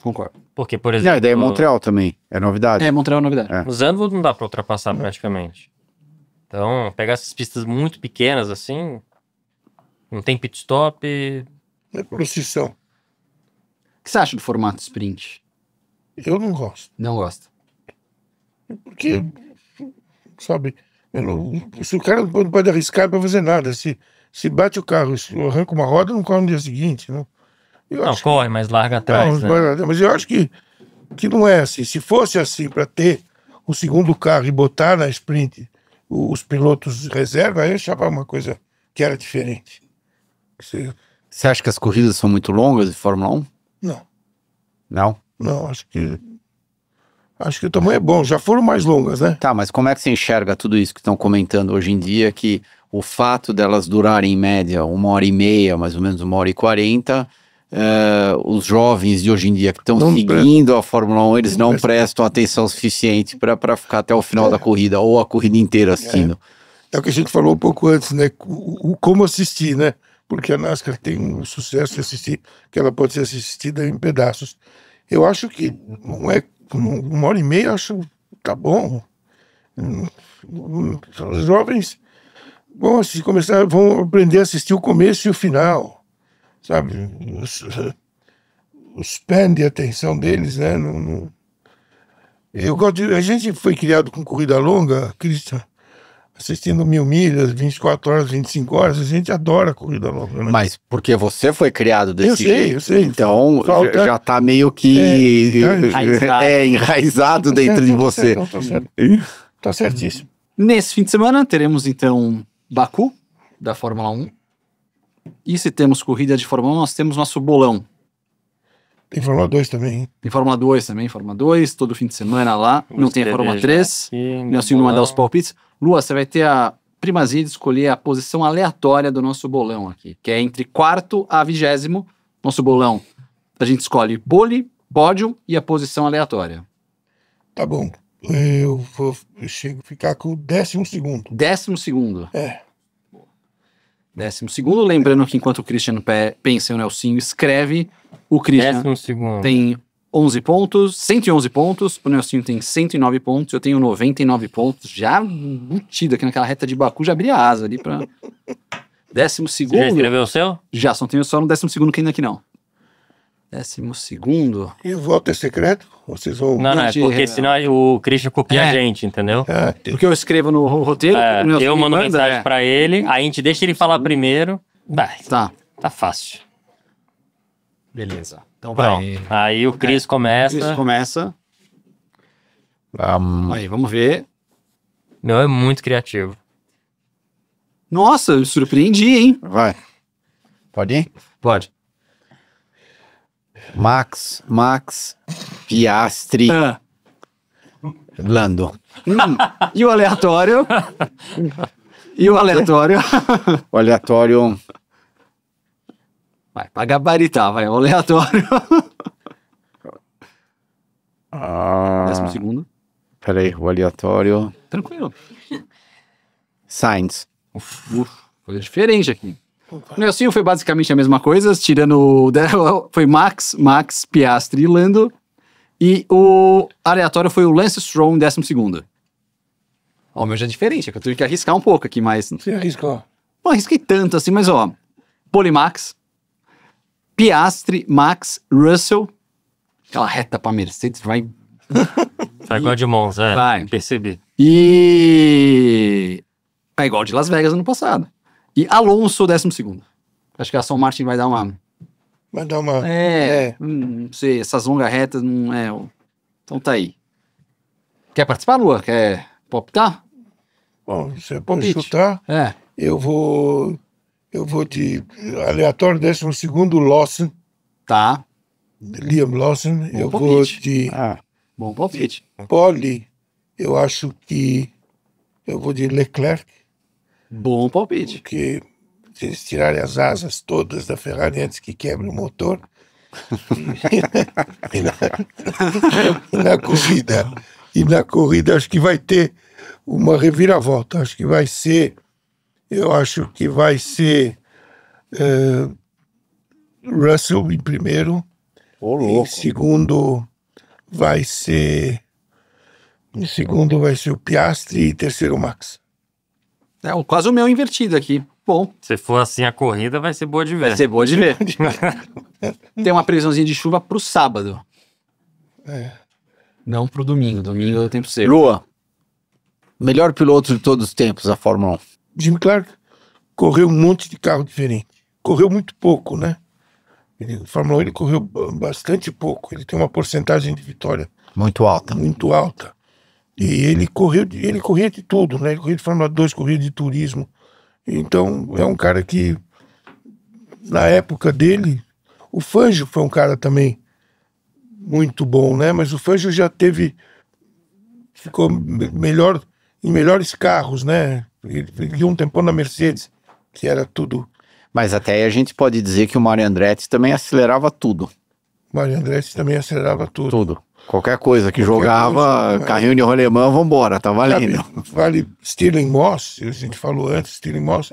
Concordo. Porque, por Não, exemplo... e daí Montreal também, é novidade. Montreal é novidade. É. O Zandvoort não dá pra ultrapassar praticamente. Então, pegar essas pistas muito pequenas assim, não tem pit stop. É procissão. O que você acha do formato sprint? Eu não gosto. Não gosta. Porque, sabe, se o cara não pode arriscar para fazer nada, se bate o carro, se arranca uma roda, não corre no dia seguinte. Não, Não, corre, mas larga atrás, né? Mas eu acho que não é assim. Se fosse assim, para ter o segundo carro e botar na sprint os pilotos reserva, aí eu achava uma coisa que era diferente. Você acha que as corridas são muito longas de Fórmula 1? Não, Não? não, acho que o tamanho é bom. Já foram mais longas, né? Tá, mas como é que você enxerga tudo isso que estão comentando hoje em dia, que o fato delas durarem em média 1h30, mais ou menos 1h40, os jovens de hoje em dia que estão Não seguindo a Fórmula 1, eles não não prestam atenção suficiente para ficar até o final da corrida, ou a corrida inteira assistindo. É o que a gente falou um pouco antes, né? Como assistir, né? Porque a NASCAR tem um sucesso de assistir, que ela pode ser assistida em pedaços. Eu acho que não é 1h30, eu acho tá bom. Os jovens vão vão aprender a assistir o começo e o final, sabe? O span de atenção deles, né? Eu gosto a gente foi criado com corrida longa, Christian, assistindo 1000 milhas, 24 horas, 25 horas, a gente adora corrida longa, né? Mas porque você foi criado desse jeito. Eu sei. Então já tá meio que enraizado dentro de você. Tá certo. Tá certíssimo. Nesse fim de semana teremos então Baku, da Fórmula 1. E se temos corrida de Fórmula 1, nós temos nosso bolão. Tem Fórmula 2 também, hein? Tem Fórmula 2 também, Fórmula 2, todo fim de semana lá. Não tem a Fórmula 3. Nelson não vai dar os palpites. Lua, você vai ter a primazia de escolher a posição aleatória do nosso bolão aqui, que é entre 4º a 20º. Nosso bolão, a gente escolhe pole, pódio e a posição aleatória. Tá bom. Eu chego a ficar com o 12º. 12º. É. 12º, lembrando que enquanto o Christian pensa e o Nelsinho escreve, o Christian 12º. tem 11 pontos, 111 pontos, o Nelsinho tem 109 pontos, eu tenho 99 pontos, já embutido aqui naquela reta de Baku, já abri a asa ali pra... 12º. Você já escreveu o seu? Já, só tenho só no 12º que ainda aqui não. 12º. E o voto é secreto? Vocês vão... Não, é porque senão o Christian copia a gente, entendeu? Ah, Porque eu escrevo no roteiro, o Nelson Eu me mando manda, mensagem pra ele, aí a gente deixa ele falar primeiro. Tá. Tá fácil. Beleza. Então Pronto. Aí o Chris começa. Isso começa. Aí, vamos ver. Meu, é muito criativo. Nossa, eu surpreendi, hein? Vai. Pode ir? Pode. Max, Piastri, Lando. E o aleatório? O aleatório... Vai, pra gabaritar, vai. O aleatório. 12º. Peraí, o aleatório... Tranquilo. Sainz. Coisa diferente aqui. O Nelsinho foi basicamente a mesma coisa, tirando... Foi Max, Piastri e Lando. E o aleatório foi o Lance Stroll em 12º. Ó, o meu já é diferente, é que eu tive que arriscar um pouco aqui, mas... Você arriscou. Não arrisquei tanto assim, mas ó... Pole Max, Piastri, Max, Russell... Aquela reta pra Mercedes vai... Vai igual de Monza, Vai. Percebi. E... É igual de Las Vegas ano passado. E Alonso, 12º. Acho que a Aston Martin vai dar uma... Vai dar uma... Não sei, essas longas retas não é... Então tá aí. Quer participar, Lua? Quer palpitar? Bom, você pode Palpite. chutar. É. Eu vou de aleatório 12º Lawson, Tá. Liam Lawson. Eu vou palpite. de Bom palpite. pole, eu acho que eu vou de Leclerc, Bom palpite. porque se eles tirarem as asas todas da Ferrari antes que quebre o motor, e na corrida acho que vai ter uma reviravolta. Eu acho que vai ser Russell em primeiro. Ô, Em louco. segundo vai ser o Piastri e terceiro o Max. Quase o meu invertido aqui. Bom, Se for assim a corrida, vai ser boa de ver. vai ser boa de ver. Tem uma previsãozinha de chuva pro sábado. Não pro domingo. Domingo é tempo seco. Lua, melhor piloto de todos os tempos da Fórmula 1. Jim Clark correu um monte de carro diferente. Correu muito pouco, né? Fórmula 1 ele correu bastante pouco. Ele tem uma porcentagem de vitória Muito alta. muito alta. E ele corria de tudo, né? Ele corria de Fórmula 2, corria de turismo. Então, é um cara que, na época dele, o Fangio foi um cara também muito bom, né? Mas o Fangio ficou melhor, em melhores carros, né? Ele viu um tempão na Mercedes, que era tudo. Mas até aí a gente pode dizer que o Mario Andretti também acelerava tudo. Mario Andretti também acelerava tudo. Tudo. Qualquer coisa que Qualquer jogava, coisa, carrinho de rolemã, vambora, tá valendo. Vale Stirling Moss, a gente falou antes, Stirling Moss,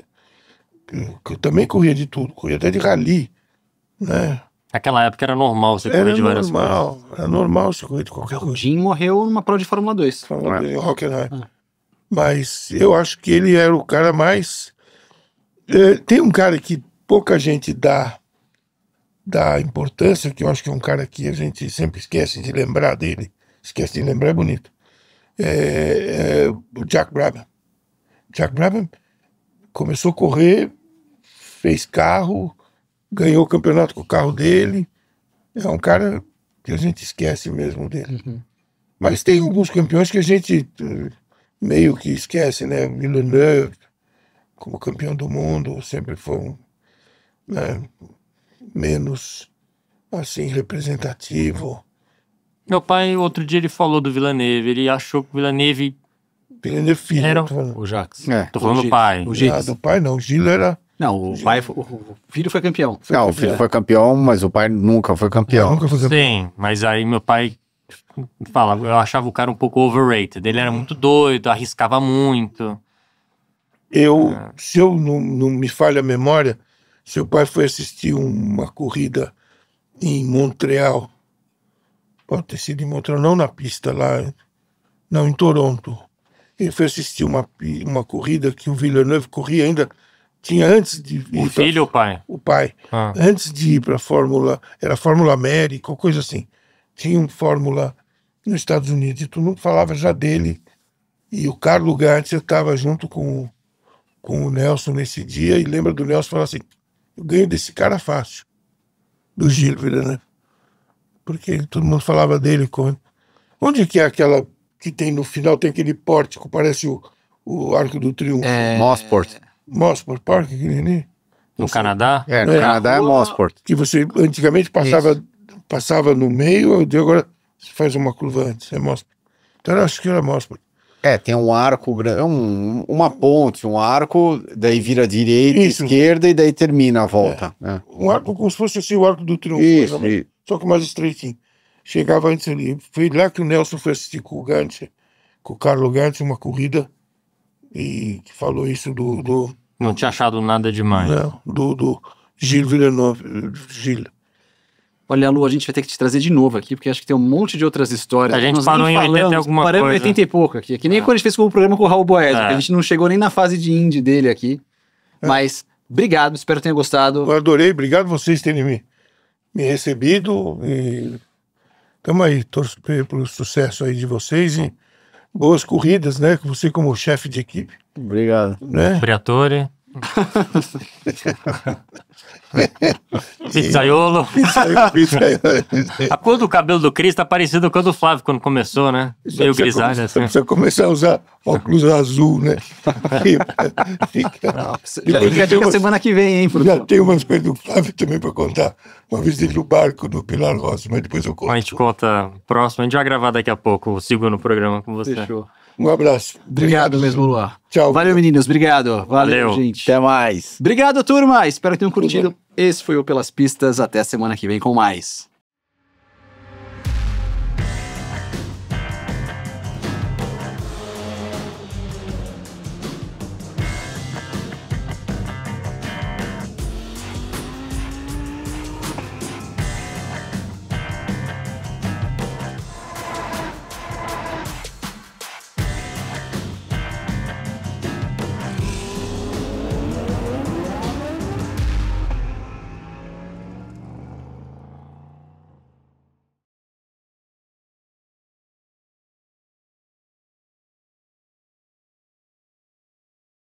que também corria de tudo, corria até de rally, né? Naquela época era normal você correr de várias coisas. Era normal você correr de qualquer O coisa. Jim morreu numa prova de Fórmula 2. Fórmula 2 em Hockenheim. Mas eu acho que ele era o cara mais... tem um cara que pouca gente dá importância, que eu acho que é um cara que a gente sempre esquece de lembrar dele. Esquece de lembrar, é bonito. O Jack Brabham. Jack Brabham começou a correr, fez carro, ganhou o campeonato com o carro dele. É um cara que a gente esquece mesmo dele. Mas tem alguns campeões que a gente meio que esquece, né? Villeneuve, como campeão do mundo, sempre foi menos assim representativo. Meu pai, outro dia, ele falou do Villeneuve. Ele achou que o Villeneuve... Villeneuve filho, Era- tô falando. O Jacques. Tô falando do Gilles. pai. O Gilles. Do pai não, o Gilles era... Não, o pai, o filho foi campeão. Não, o filho foi campeão, mas o pai nunca foi campeão. Nunca foi campeão. Sim, mas aí meu pai fala, eu achava o cara um pouco overrated. Ele era muito doido, arriscava muito. Se eu não me falha a memória, seu pai foi assistir uma corrida em Montreal. Pode ter sido em Montreal, não na pista lá, não, em Toronto. Ele foi assistir uma corrida que o Villeneuve corria ainda, tinha antes de ir O filho ou o pai? o pai, Ah. antes de ir para a Fórmula, era Fórmula América, ou coisa assim. Tinha um Fórmula nos Estados Unidos, e todo mundo falava já dele. E o Carlo Gantz estava junto com o Nelson nesse dia, e lembra do Nelson falar assim, eu ganho desse cara fácil, do Gilles Villeneuve. Porque todo mundo falava dele. Onde que é aquela que tem no final, tem aquele pórtico, parece o Arco do Triunfo? Mosport. Mosport Park, aquele ali. No Canadá? No Canadá é Mosport. Que você antigamente passava no meio, e agora você faz uma curva antes, é Mosport. Então eu acho que era Mosport. Tem um arco, uma ponte, um arco, daí vira direita, Isso. esquerda e daí termina a volta. Um arco como se fosse assim, o Arco do Triunfo, Isso, mais ou menos, isso. só que mais estreitinho. Chegava antes ali. Foi lá que o Nelson foi assistir com o Gantz, com o Carlo Gantz, uma corrida, e falou isso do Não tinha achado nada demais. do Gilles Villeneuve. Gilles. Olha, Lu, a gente vai ter que te trazer de novo aqui, porque acho que tem um monte de outras histórias. A gente Nós parou nem em 80 e alguma paramos em coisa. 80 e pouco aqui. Que nem quando a gente fez com o programa com o Raul Boesio, É. que a gente não chegou nem na fase de indie dele aqui. Mas, obrigado, espero que tenha gostado. Eu adorei, obrigado vocês terem me recebido. E estamos aí, torço pelo sucesso aí de vocês e boas corridas, né? Com você como chefe de equipe, Obrigado. né? Briatore. Pizzaiolo. A cor do cabelo do Cris tá parecida com a do Flávio quando começou, né? Meio grisalha, assim. Precisa começar a usar óculos azul, né? Já fica a dica semana que vem, hein, Já produção? tem umas coisas do Flávio também para contar. Uma vez dele no barco, no Pilar Rossi, mas depois eu conto. A gente conta próximo. A gente vai gravar daqui a pouco o segundo programa com você. Fechou. Um abraço. Obrigado mesmo, Luan. Tchau. Valeu, meninos. Obrigado. Valeu, Valeu. gente. Até mais. Obrigado, turma. Espero que tenham curtido. Esse foi o Pelas Pistas. Até semana que vem com mais.